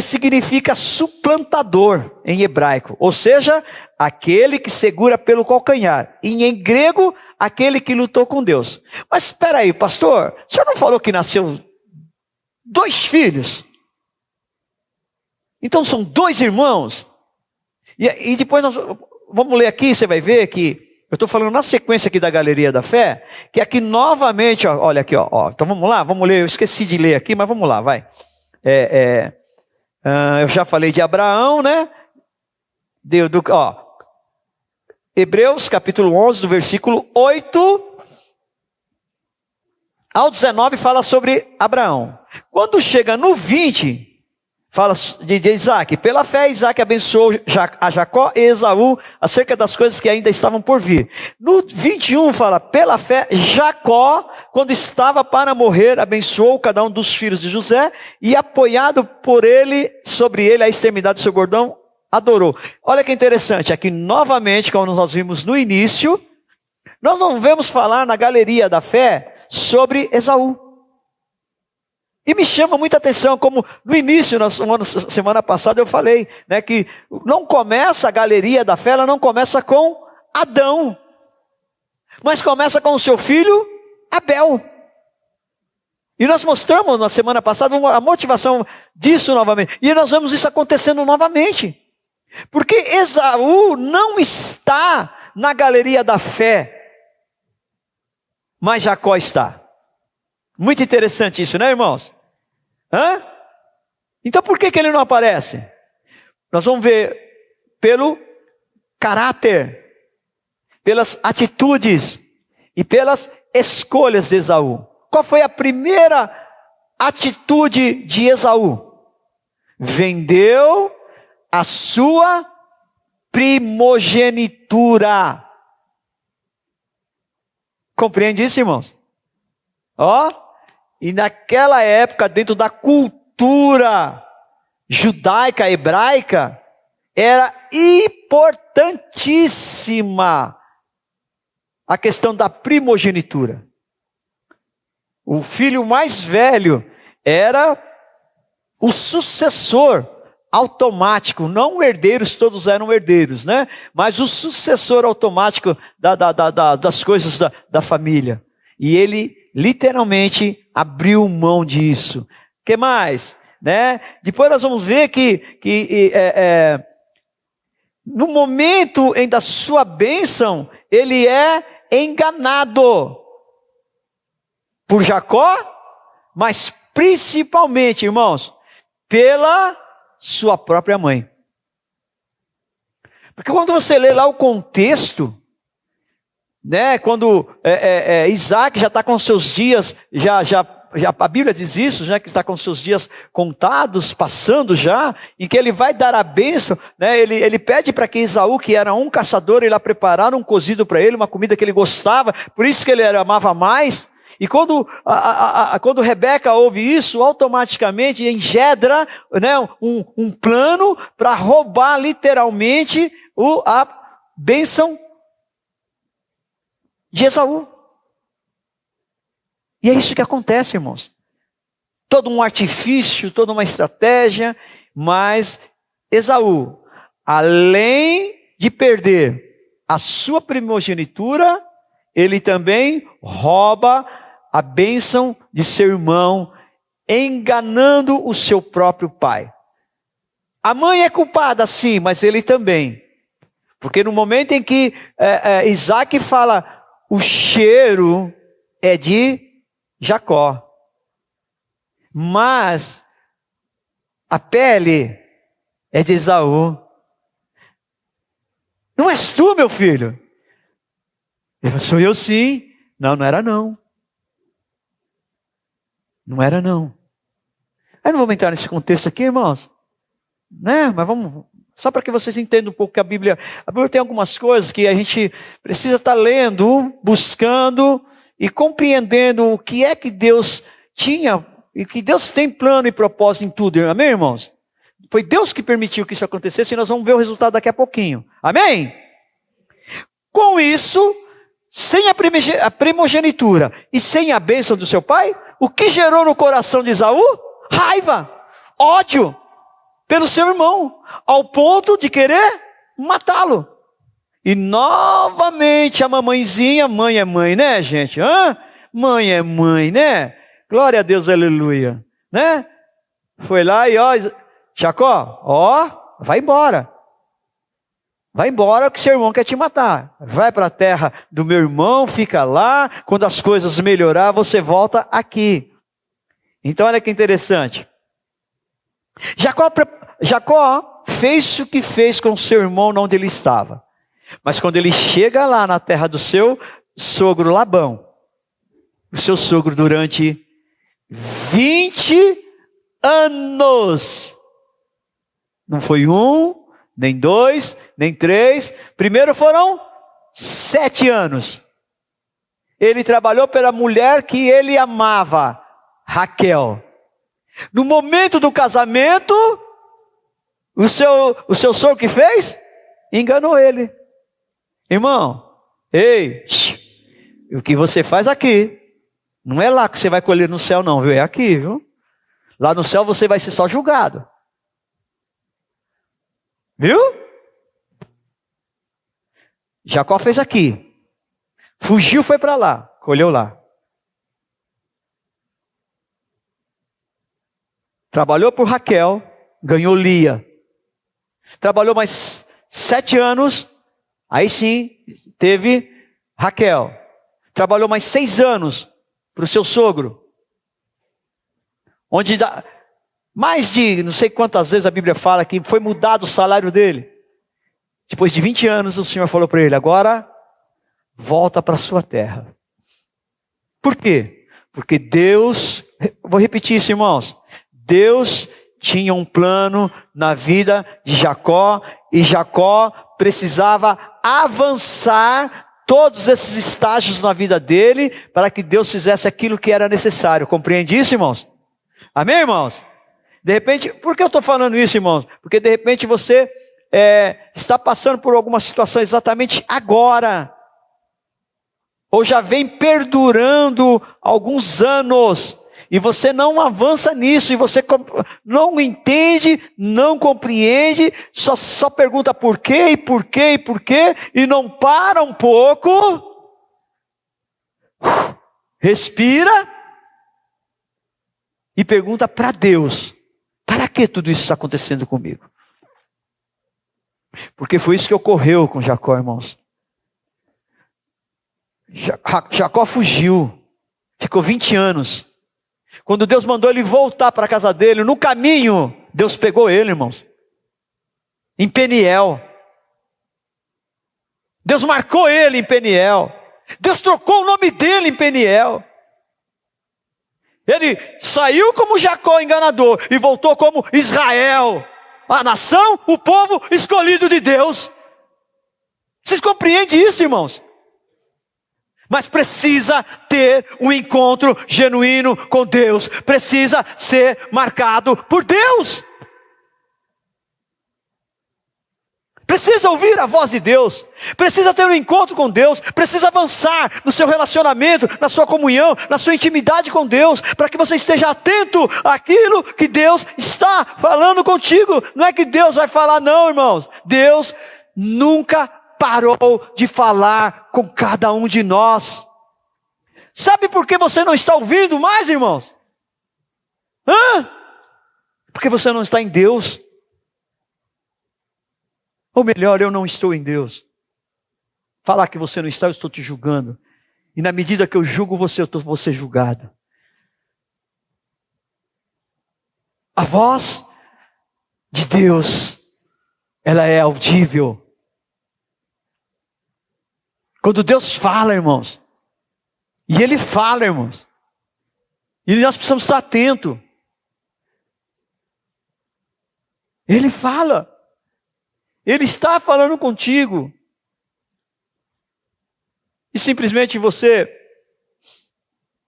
significa suplantador em hebraico, ou seja, aquele que segura pelo calcanhar, e em grego, aquele que lutou com Deus. Mas espera aí, pastor, o senhor não falou que nasceu 2 filhos? Então são 2 irmãos? E depois nós vamos ler aqui, você vai ver que eu estou falando na sequência aqui da Galeria da Fé, que aqui novamente, ó, olha aqui, ó, então vamos lá, vamos ler, eu esqueci de ler aqui, mas vamos lá, vai. Eu já falei de Abraão, né? Hebreus capítulo 11, do versículo 8 ao 19 fala sobre Abraão. Quando chega no 20... fala de Isaac. Pela fé, Isaac abençoou a Jacó e Esaú acerca das coisas que ainda estavam por vir. No 21 fala, pela fé, Jacó, quando estava para morrer, abençoou cada um dos filhos de José e apoiado por ele, sobre ele a extremidade do seu bordão, adorou. Olha que interessante, aqui novamente, como nós vimos no início, nós não vemos falar na Galeria da Fé sobre Esaú. E me chama muita atenção, como no início, na semana passada eu falei, né, que não começa a Galeria da Fé, ela não começa com Adão, mas começa com o seu filho Abel. E nós mostramos na semana passada a motivação disso novamente, e nós vemos isso acontecendo novamente, porque Esaú não está na Galeria da Fé, mas Jacó está. Muito interessante isso, né, irmãos? Então por que ele não aparece? Nós vamos ver pelo caráter, pelas atitudes e pelas escolhas de Esaú. Qual foi a primeira atitude de Esaú? Vendeu a sua primogenitura. Compreende isso, irmãos? E naquela época, dentro da cultura judaica, hebraica, era importantíssima a questão da primogenitura. O filho mais velho era o sucessor automático, não herdeiros, todos eram herdeiros, né? Mas o sucessor automático das coisas da família. E ele literalmente abriu mão disso. O que mais? Né? Depois nós vamos ver que no momento da sua bênção, ele é enganado por Jacó, mas principalmente, irmãos, pela sua própria mãe. Porque quando você lê lá o contexto, né, quando Isaac já está com seus dias já a Bíblia diz isso, já que está com seus dias contados, passando já, em que ele vai dar a bênção, né? Ele pede para que Esaú, que era um caçador, ele preparar um cozido para ele, uma comida que ele gostava, por isso que ele amava mais. E quando Rebeca ouve isso, automaticamente engendra, né, um plano para roubar literalmente a bênção de Esaú. E é isso que acontece, irmãos. Todo um artifício, toda uma estratégia, mas Esaú, além de perder a sua primogenitura, ele também rouba a bênção de seu irmão, enganando o seu próprio pai. A mãe é culpada, sim, mas ele também. Porque no momento em que Isaac fala, o cheiro é de Jacó, mas a pele é de Esaú. Não és tu, meu filho? Ele falou, sou eu sim. Não, não era não. Não era não. Aí não vamos entrar nesse contexto aqui, irmãos. Né? Mas vamos, só para que vocês entendam um pouco que a Bíblia tem algumas coisas que a gente precisa estar lendo, buscando e compreendendo o que é que Deus tinha e que Deus tem plano e propósito em tudo. Amém, irmãos? Foi Deus que permitiu que isso acontecesse e nós vamos ver o resultado daqui a pouquinho. Amém? Com isso, sem a primogenitura e sem a bênção do seu pai, o que gerou no coração de Esaú? Raiva, ódio pelo seu irmão, ao ponto de querer matá-lo. E novamente a mamãezinha, mãe é mãe, né, gente? Mãe é mãe, né? Glória a Deus, aleluia. Né? Foi lá e Jacó, vai embora. Vai embora que seu irmão quer te matar. Vai para a terra do meu irmão, fica lá. Quando as coisas melhorar, você volta aqui. Então olha que interessante. Jacó fez o que fez com seu irmão onde ele estava. Mas quando ele chega lá na terra do seu sogro Labão, o seu sogro durante 20 anos, não foi 1, nem 2, nem 3, primeiro foram 7 anos. Ele trabalhou pela mulher que ele amava, Raquel. No momento do casamento, o seu sogro que fez? Enganou ele. Irmão, o que você faz aqui, não é lá que você vai colher no céu não, viu? É aqui, viu? Lá no céu você vai ser só julgado. Viu? Jacó fez aqui. Fugiu, foi para lá, colheu lá. Trabalhou por Raquel, ganhou Lia. Trabalhou mais 7 anos, aí sim, teve Raquel. Trabalhou mais 6 anos para o seu sogro. Onde mais de, não sei quantas vezes a Bíblia fala que foi mudado o salário dele. Depois de 20 anos o Senhor falou para ele, agora volta para a sua terra. Por quê? Porque Deus, vou repetir isso, irmãos. Deus tinha um plano na vida de Jacó, e Jacó precisava avançar todos esses estágios na vida dele, para que Deus fizesse aquilo que era necessário. Compreende isso, irmãos? Amém, irmãos? De repente, por que eu estou falando isso, irmãos? Porque de repente você está passando por alguma situação exatamente agora, ou já vem perdurando alguns anos, e você não avança nisso, e você não entende, não compreende, só pergunta por quê, e por quê, e por quê, e não para um pouco, respira, e pergunta para Deus, para que tudo isso está acontecendo comigo? Porque foi isso que ocorreu com Jacó, irmãos. Jacó fugiu, ficou 20 anos, quando Deus mandou ele voltar para a casa dele, no caminho, Deus pegou ele, irmãos, em Peniel. Deus marcou ele em Peniel. Deus trocou o nome dele em Peniel. Ele saiu como Jacó enganador e voltou como Israel, a nação, o povo escolhido de Deus. Vocês compreendem isso, irmãos? Mas precisa ter um encontro genuíno com Deus. Precisa ser marcado por Deus. Precisa ouvir a voz de Deus. Precisa ter um encontro com Deus. Precisa avançar no seu relacionamento, na sua comunhão, na sua intimidade com Deus, para que você esteja atento àquilo que Deus está falando contigo. Não é que Deus vai falar, não, irmãos. Deus nunca parou de falar com cada um de nós. Sabe por que você não está ouvindo mais, irmãos? Porque você não está em Deus. Ou melhor, eu não estou em Deus. Falar que você não está, eu estou te julgando. E na medida que eu julgo você, eu vou ser julgado. A voz de Deus, ela é audível. Quando Deus fala, irmãos, e Ele fala, irmãos, e nós precisamos estar atentos. Ele fala. Ele está falando contigo. E simplesmente você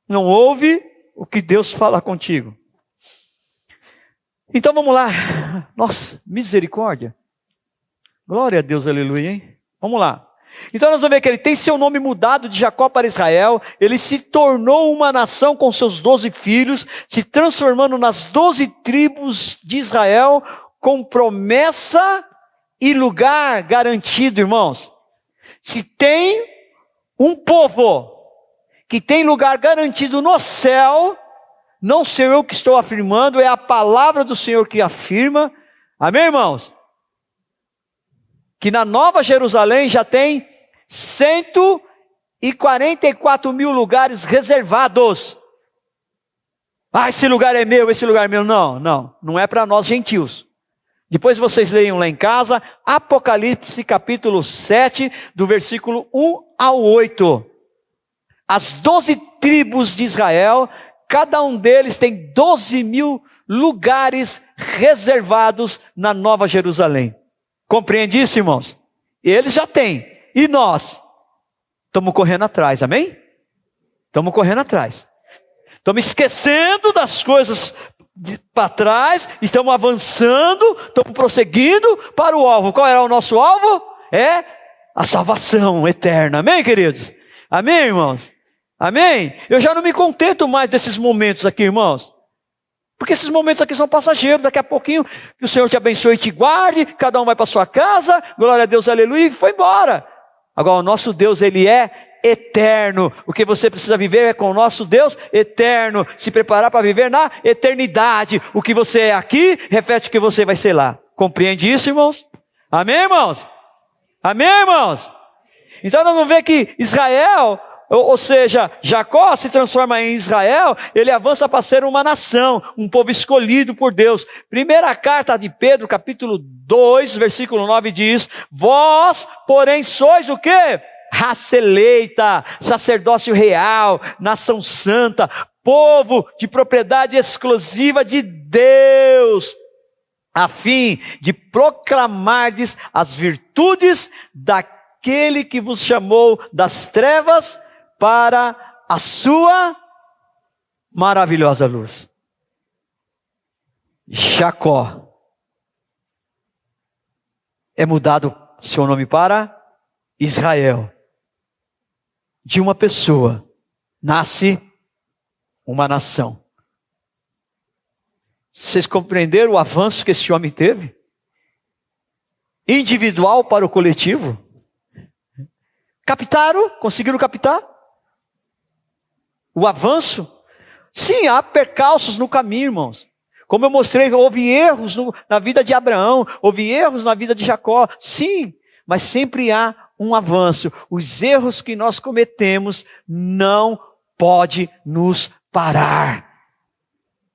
não ouve o que Deus fala contigo. Então vamos lá. Nossa, misericórdia. Glória a Deus, aleluia, hein? Vamos lá. Então nós vamos ver que ele tem seu nome mudado de Jacó para Israel. Ele se tornou uma nação com seus 12 filhos, se transformando nas 12 tribos de Israel, com promessa e lugar garantido, irmãos. Se tem um povo que tem lugar garantido no céu, não sou eu que estou afirmando, é a palavra do Senhor que afirma. Amém, irmãos? Que na Nova Jerusalém já tem 144 mil lugares reservados. Esse lugar é meu, esse lugar é meu. Não é para nós gentios. Depois vocês leiam lá em casa, Apocalipse capítulo 7, do versículo 1 ao 8. As 12 tribos de Israel, cada um deles tem 12 mil lugares reservados na Nova Jerusalém. Compreende isso, irmãos? Eles já têm. E nós? Estamos correndo atrás, amém? Estamos correndo atrás. Estamos esquecendo das coisas para trás, estamos avançando, estamos prosseguindo para o alvo. Qual era o nosso alvo? É a salvação eterna. Amém, queridos? Amém, irmãos? Amém? Eu já não me contento mais desses momentos aqui, irmãos. Porque esses momentos aqui são passageiros. Daqui a pouquinho, que o Senhor te abençoe e te guarde. Cada um vai para sua casa. Glória a Deus, aleluia. E foi embora. Agora, o nosso Deus, Ele é eterno. O que você precisa viver é com o nosso Deus eterno. Se preparar para viver na eternidade. O que você é aqui, reflete o que você vai ser lá. Compreende isso, irmãos? Amém, irmãos? Amém, irmãos? Então nós vamos ver que Israel, ou seja, Jacó se transforma em Israel, ele avança para ser uma nação, um povo escolhido por Deus. Primeira carta de Pedro, capítulo 2, versículo 9 diz: vós, porém, sois o quê? Raça eleita, sacerdócio real, nação santa, povo de propriedade exclusiva de Deus, a fim de proclamardes as virtudes daquele que vos chamou das trevas para a sua maravilhosa luz. Jacó é mudado seu nome para Israel. De uma pessoa nasce uma nação. Vocês compreenderam o avanço que esse homem teve? Individual para o coletivo? Captaram? Conseguiram captar? O avanço? Sim, há percalços no caminho, irmãos. Como eu mostrei, houve erros na vida de Abraão, houve erros na vida de Jacó. Sim, mas sempre há um avanço. Os erros que nós cometemos não pode nos parar.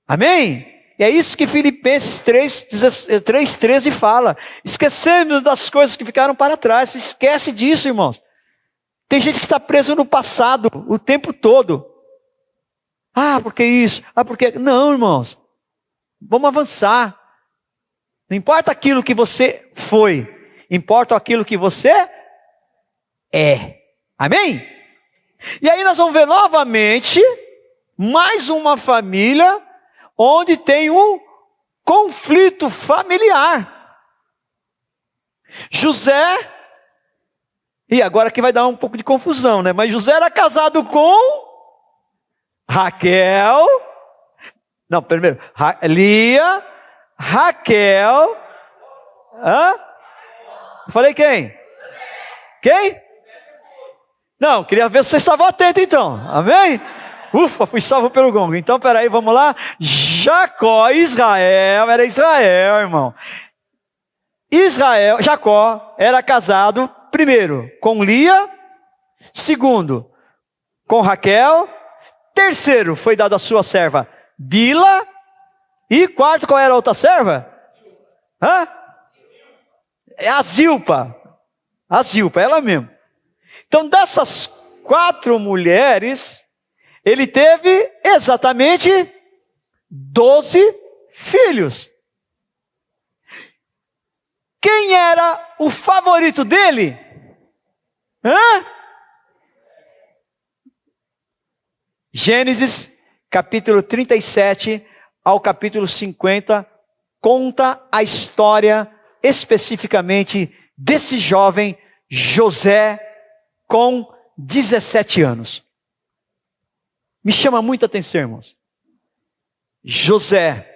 Amém? E é isso que Filipenses 3:13 fala. Esquecemos das coisas que ficaram para trás. Esquece disso, irmãos. Tem gente que está preso no passado o tempo todo. Ah, porque isso? Ah, porque... Não, irmãos. Vamos avançar. Não importa aquilo que você foi. Importa aquilo que você é. Amém? E aí nós vamos ver novamente mais uma família onde tem um conflito familiar. José, e agora que vai dar um pouco de confusão, né? Mas José era casado com Raquel, não, primeiro, Lia, Raquel, falei quem? Quem? Não, queria ver se vocês estavam atentos então, amém? Ufa, fui salvo pelo gongo. Então, peraí, vamos lá. Israel, era Israel, irmão. Jacó era casado, primeiro, com Lia, segundo, com Raquel, terceiro, foi dado a sua serva, Bila, e quarto, qual era a outra serva? A Zilpa, ela mesmo. Então, dessas 4 mulheres, ele teve exatamente 12 filhos. Quem era o favorito dele? Gênesis, capítulo 37 ao capítulo 50, conta a história especificamente desse jovem José com 17 anos. Me chama muita atenção, irmãos. José,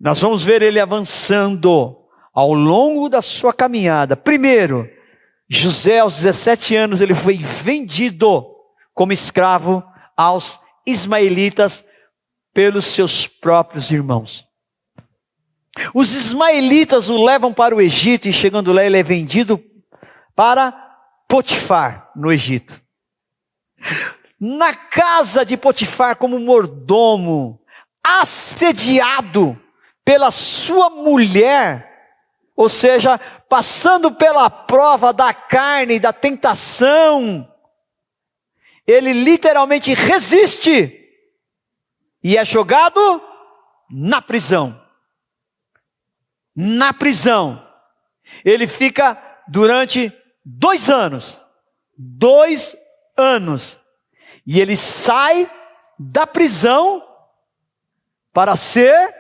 nós vamos ver ele avançando ao longo da sua caminhada. Primeiro, José aos 17 anos ele foi vendido como escravo aos ismaelitas pelos seus próprios irmãos. Os ismaelitas o levam para o Egito e chegando lá ele é vendido para Potifar, no Egito. Na casa de Potifar como mordomo, assediado pela sua mulher, ou seja, passando pela prova da carne, da tentação, ele literalmente resiste e é jogado na prisão. Na prisão. Ele fica durante 2 anos. 2 anos. E ele sai da prisão para ser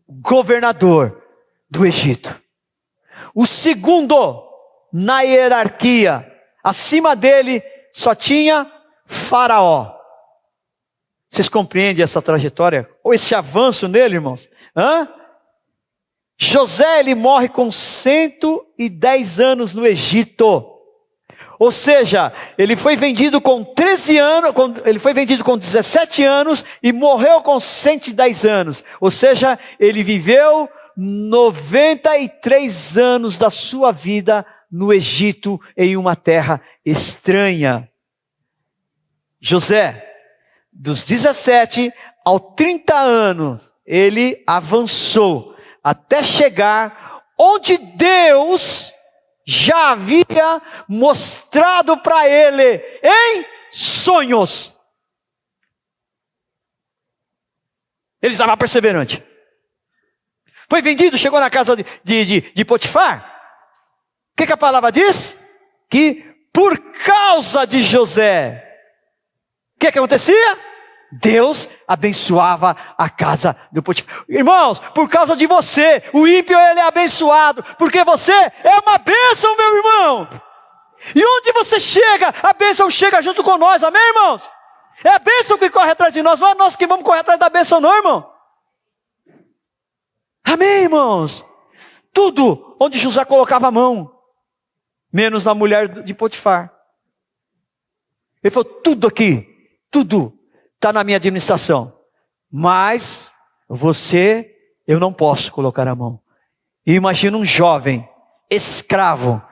governador do Egito. O segundo na hierarquia, acima dele só tinha Faraó. Vocês compreendem essa trajetória? Ou esse avanço nele, irmãos? José, ele morre com 110 anos no Egito. Ou seja, ele foi vendido com 13 anos, ele foi vendido com 17 anos e morreu com 110 anos. Ou seja, ele viveu 93 anos da sua vida no Egito, em uma terra estranha. José, dos 17 aos 30 anos, ele avançou até chegar onde Deus já havia mostrado para ele em sonhos. Ele estava perseverante. Foi vendido, chegou na casa de Potifar. O que a palavra diz? Que por causa de José, o que acontecia? Deus abençoava a casa do Potifar. Irmãos, por causa de você, o ímpio ele é abençoado, porque você é uma bênção, meu irmão. E onde você chega, a bênção chega junto com nós, amém, irmãos? É a bênção que corre atrás de nós, não é nós que vamos correr atrás da bênção, não, irmão. Amém, irmãos? Tudo onde José colocava a mão, menos na mulher de Potifar. Ele falou, tudo aqui, tudo está na minha administração, mas você, eu não posso colocar a mão. E imagina um jovem, escravo,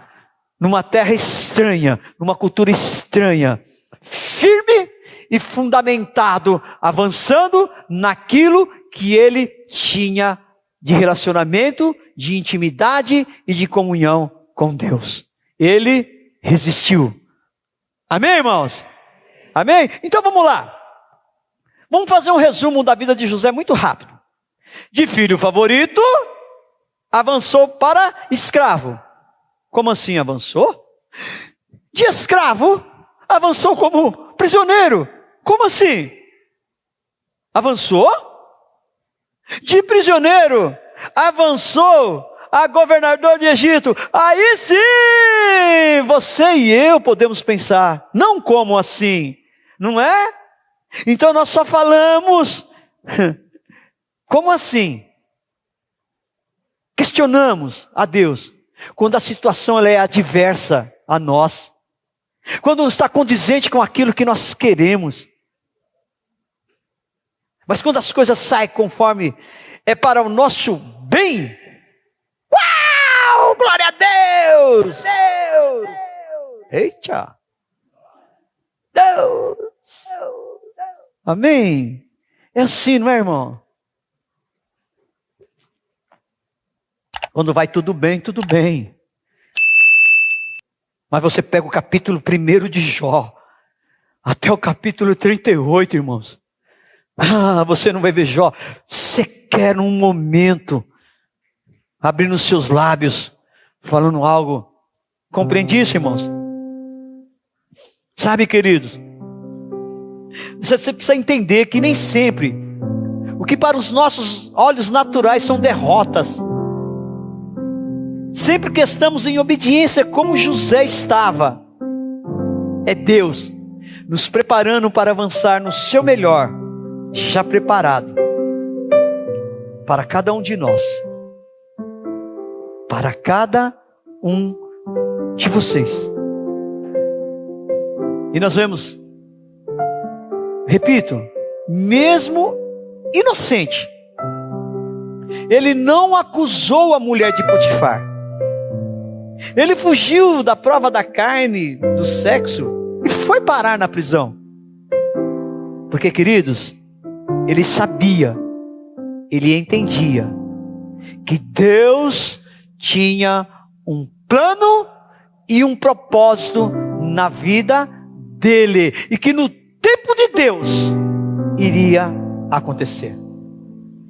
numa terra estranha, numa cultura estranha, firme e fundamentado, avançando naquilo que ele tinha de relacionamento, de intimidade e de comunhão com Deus. Ele resistiu. Amém, irmãos? Amém? Então vamos lá. Vamos fazer um resumo da vida de José muito rápido. De filho favorito, avançou para escravo. Como assim avançou? De escravo, avançou como prisioneiro. Como assim? Avançou? De prisioneiro, avançou a governador de Egito. Aí sim, você e eu podemos pensar, não como assim, não é? Então nós só falamos, como assim? Questionamos a Deus, quando a situação ela é adversa a nós, quando não está condizente com aquilo que nós queremos. Mas quando as coisas saem conforme é para o nosso bem, uau, glória a Deus! Deus! Eita! Deus! Amém? É assim, não é, irmão? Quando vai tudo bem, tudo bem. Mas você pega o capítulo 1 de Jó, até o capítulo 38, irmãos. Você não vai ver Jó. Você quer um momento, abrindo os seus lábios, falando algo. Compreende isso, irmãos? Sabe, queridos? Você precisa entender que nem sempre o que para os nossos olhos naturais são derrotas. Sempre que estamos em obediência como José estava, é Deus nos preparando para avançar no seu melhor, já preparado para cada um de nós, para cada um de vocês. E nós vemos, repito, mesmo inocente, ele não acusou a mulher de Potifar. Ele fugiu da prova da carne, do sexo, e foi parar na prisão. Porque, queridos, ele sabia, ele entendia que Deus tinha um plano e um propósito na vida dele, e que no tempo de Deus iria acontecer.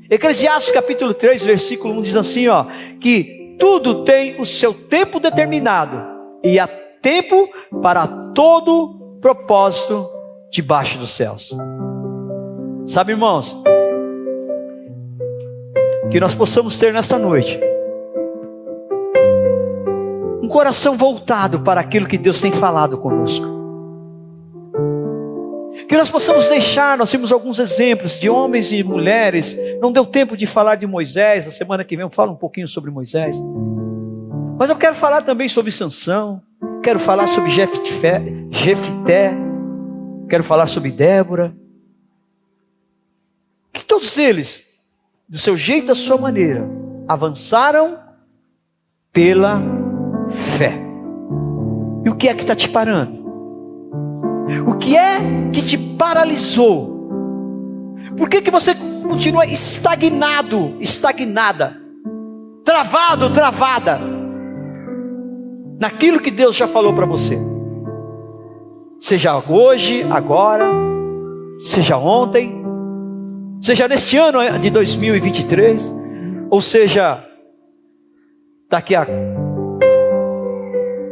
Eclesiastes capítulo 3, versículo 1 diz assim, que tudo tem o seu tempo determinado, e há tempo para todo propósito debaixo dos céus. Sabe, irmãos, que nós possamos ter nesta noite um coração voltado para aquilo que Deus tem falado conosco. Que nós possamos deixar, nós temos alguns exemplos de homens e mulheres. Não deu tempo de falar de Moisés, a semana que vem eu falo um pouquinho sobre Moisés. Mas eu quero falar também sobre Sansão, quero falar sobre Jefté, quero falar sobre Débora. Que todos eles, do seu jeito, da sua maneira, avançaram pela fé. E o que é que está te parando? O que é que te paralisou? Por que você continua estagnado, estagnada, travado, travada, naquilo que Deus já falou para você? Seja hoje, agora, seja ontem, seja neste ano de 2023, ou seja, daqui a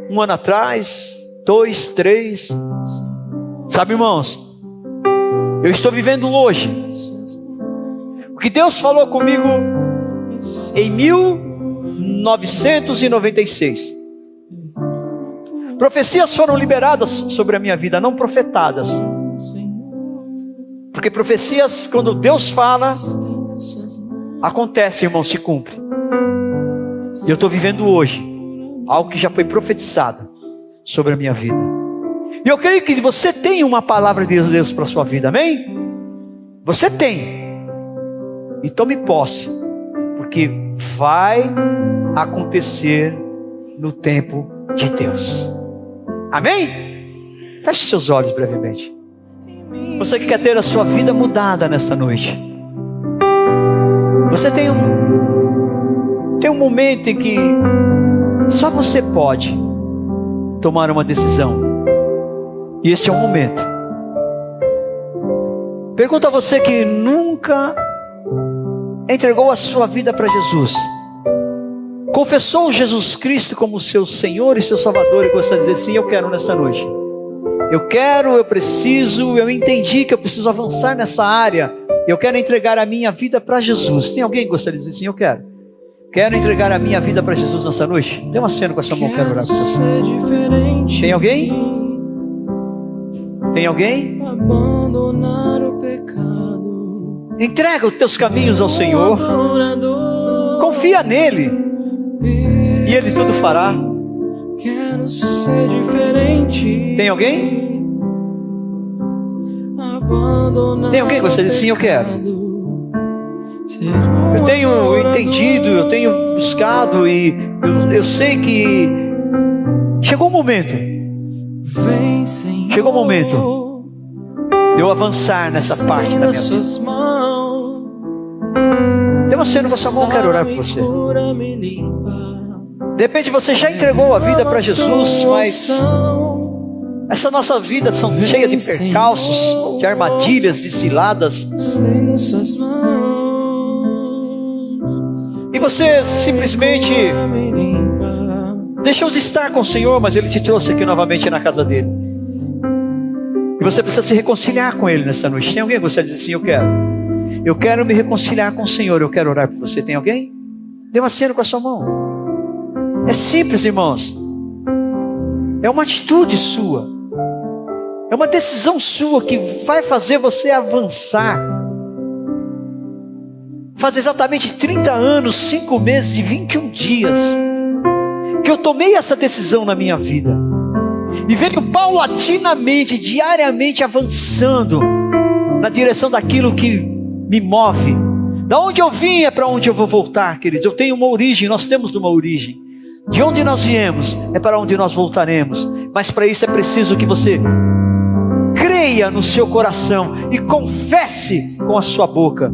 um ano atrás, 2, 3... Sabe, irmãos, eu estou vivendo hoje o que Deus falou comigo em 1996. Profecias foram liberadas sobre a minha vida, não profetadas. Porque profecias, quando Deus fala, acontece, irmão, se cumpre. E eu estou vivendo hoje algo que já foi profetizado sobre a minha vida. E eu creio que você tem uma palavra de Deus para a sua vida, amém? Você tem. E tome posse, porque vai acontecer no tempo de Deus. Amém? Feche seus olhos brevemente. Você que quer ter a sua vida mudada nesta noite. Você tem um momento em que só você pode tomar uma decisão. E este é o momento. Pergunto a você que nunca entregou a sua vida para Jesus, confessou Jesus Cristo como seu Senhor e seu Salvador, e gostaria de dizer: sim, eu quero nesta noite. Eu quero, eu preciso, eu entendi que eu preciso avançar nessa área. Eu quero entregar a minha vida para Jesus. Tem alguém que gostaria de dizer: sim, eu quero. Quero entregar a minha vida para Jesus nessa noite? Dê uma cena com a sua mão, quero orar por você. Tem alguém? Tem alguém? Abandonar o pecado. Entrega os teus caminhos ao Senhor. Confia nele. E Ele tudo fará. Quero ser diferente. Tem alguém? Tem alguém que gostaria de dizer: sim, eu quero. Eu tenho entendido, eu tenho buscado, e eu sei que chegou o momento. Chegou o momento de eu avançar nessa parte da minha vida. Dê uma cena com a sua mão, quero orar por você. De repente você já entregou a vida para Jesus, mas essa nossa vida são cheia de percalços, de armadilhas, de ciladas. E você simplesmente deixou de estar com o Senhor, mas Ele te trouxe aqui novamente na casa dele. E você precisa se reconciliar com Ele nessa noite. Tem alguém que gostaria de dizer: sim, eu quero. Eu quero me reconciliar com o Senhor, eu quero orar por você. Tem alguém? Dê uma cena com a sua mão. É simples, irmãos. É uma atitude sua. É uma decisão sua que vai fazer você avançar. Faz exatamente 30 anos, 5 meses e 21 dias que eu tomei essa decisão na minha vida. E venho paulatinamente, diariamente avançando na direção daquilo que me move. Da onde eu vim é para onde eu vou voltar, queridos. Eu tenho uma origem, nós temos uma origem. De onde nós viemos é para onde nós voltaremos. Mas para isso é preciso que você creia no seu coração e confesse com a sua boca.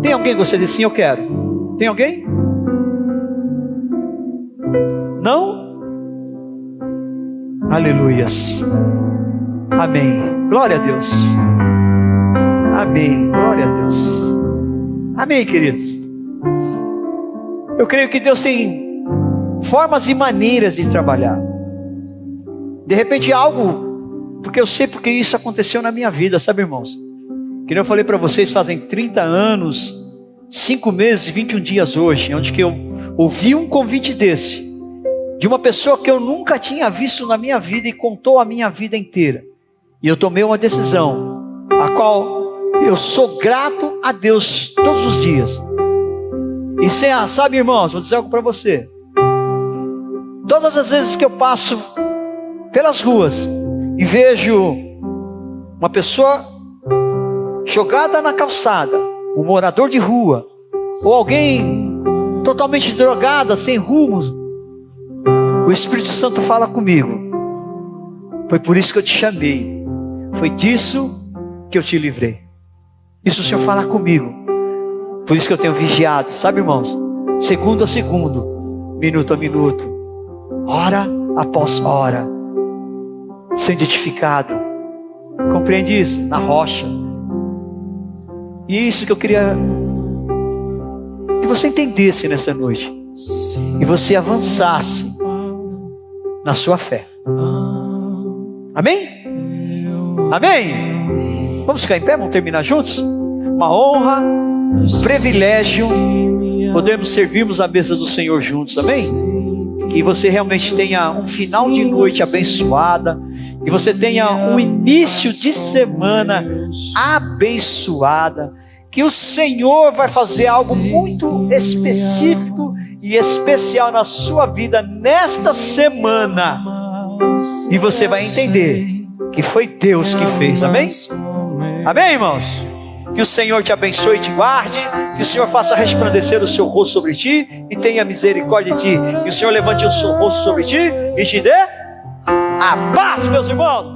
Tem alguém que gostaria de dizer: sim, eu quero? Tem alguém? Não? Aleluias. Amém. Glória a Deus. Amém. Glória a Deus. Amém, queridos. Eu creio que Deus tem formas e maneiras de trabalhar. De repente algo, porque eu sei porque isso aconteceu na minha vida, sabe, irmãos? Que eu falei para vocês, fazem 30 anos, 5 meses e 21 dias hoje, onde que eu ouvi um convite desse, de uma pessoa que eu nunca tinha visto na minha vida e contou a minha vida inteira. E eu tomei uma decisão, a qual eu sou grato a Deus todos os dias. E sabe, irmãos, vou dizer algo para você. Todas as vezes que eu passo pelas ruas e vejo uma pessoa jogada na calçada, um morador de rua, ou alguém totalmente drogada, sem rumo, o Espírito Santo fala comigo: foi por isso que eu te chamei, foi disso que eu te livrei. Isso o Senhor fala comigo, por isso que eu tenho vigiado, sabe, irmãos? Segundo a segundo, minuto a minuto, hora após hora, sendo edificado. Compreende isso? Na rocha. E é isso que eu queria que você entendesse nessa noite, e você avançasse na sua fé. Amém? Amém? Vamos ficar em pé, vamos terminar juntos? Uma honra, um privilégio podermos servirmos a mesa do Senhor juntos, amém? Que você realmente tenha um final de noite abençoada, que você tenha um início de semana abençoada, que o Senhor vai fazer algo muito específico e especial na sua vida nesta semana, e você vai entender que foi Deus que fez, amém? Amém, irmãos? Que o Senhor te abençoe e te guarde, que o Senhor faça resplandecer o seu rosto sobre ti e tenha misericórdia de ti, que o Senhor levante o seu rosto sobre ti e te dê a paz, meus irmãos.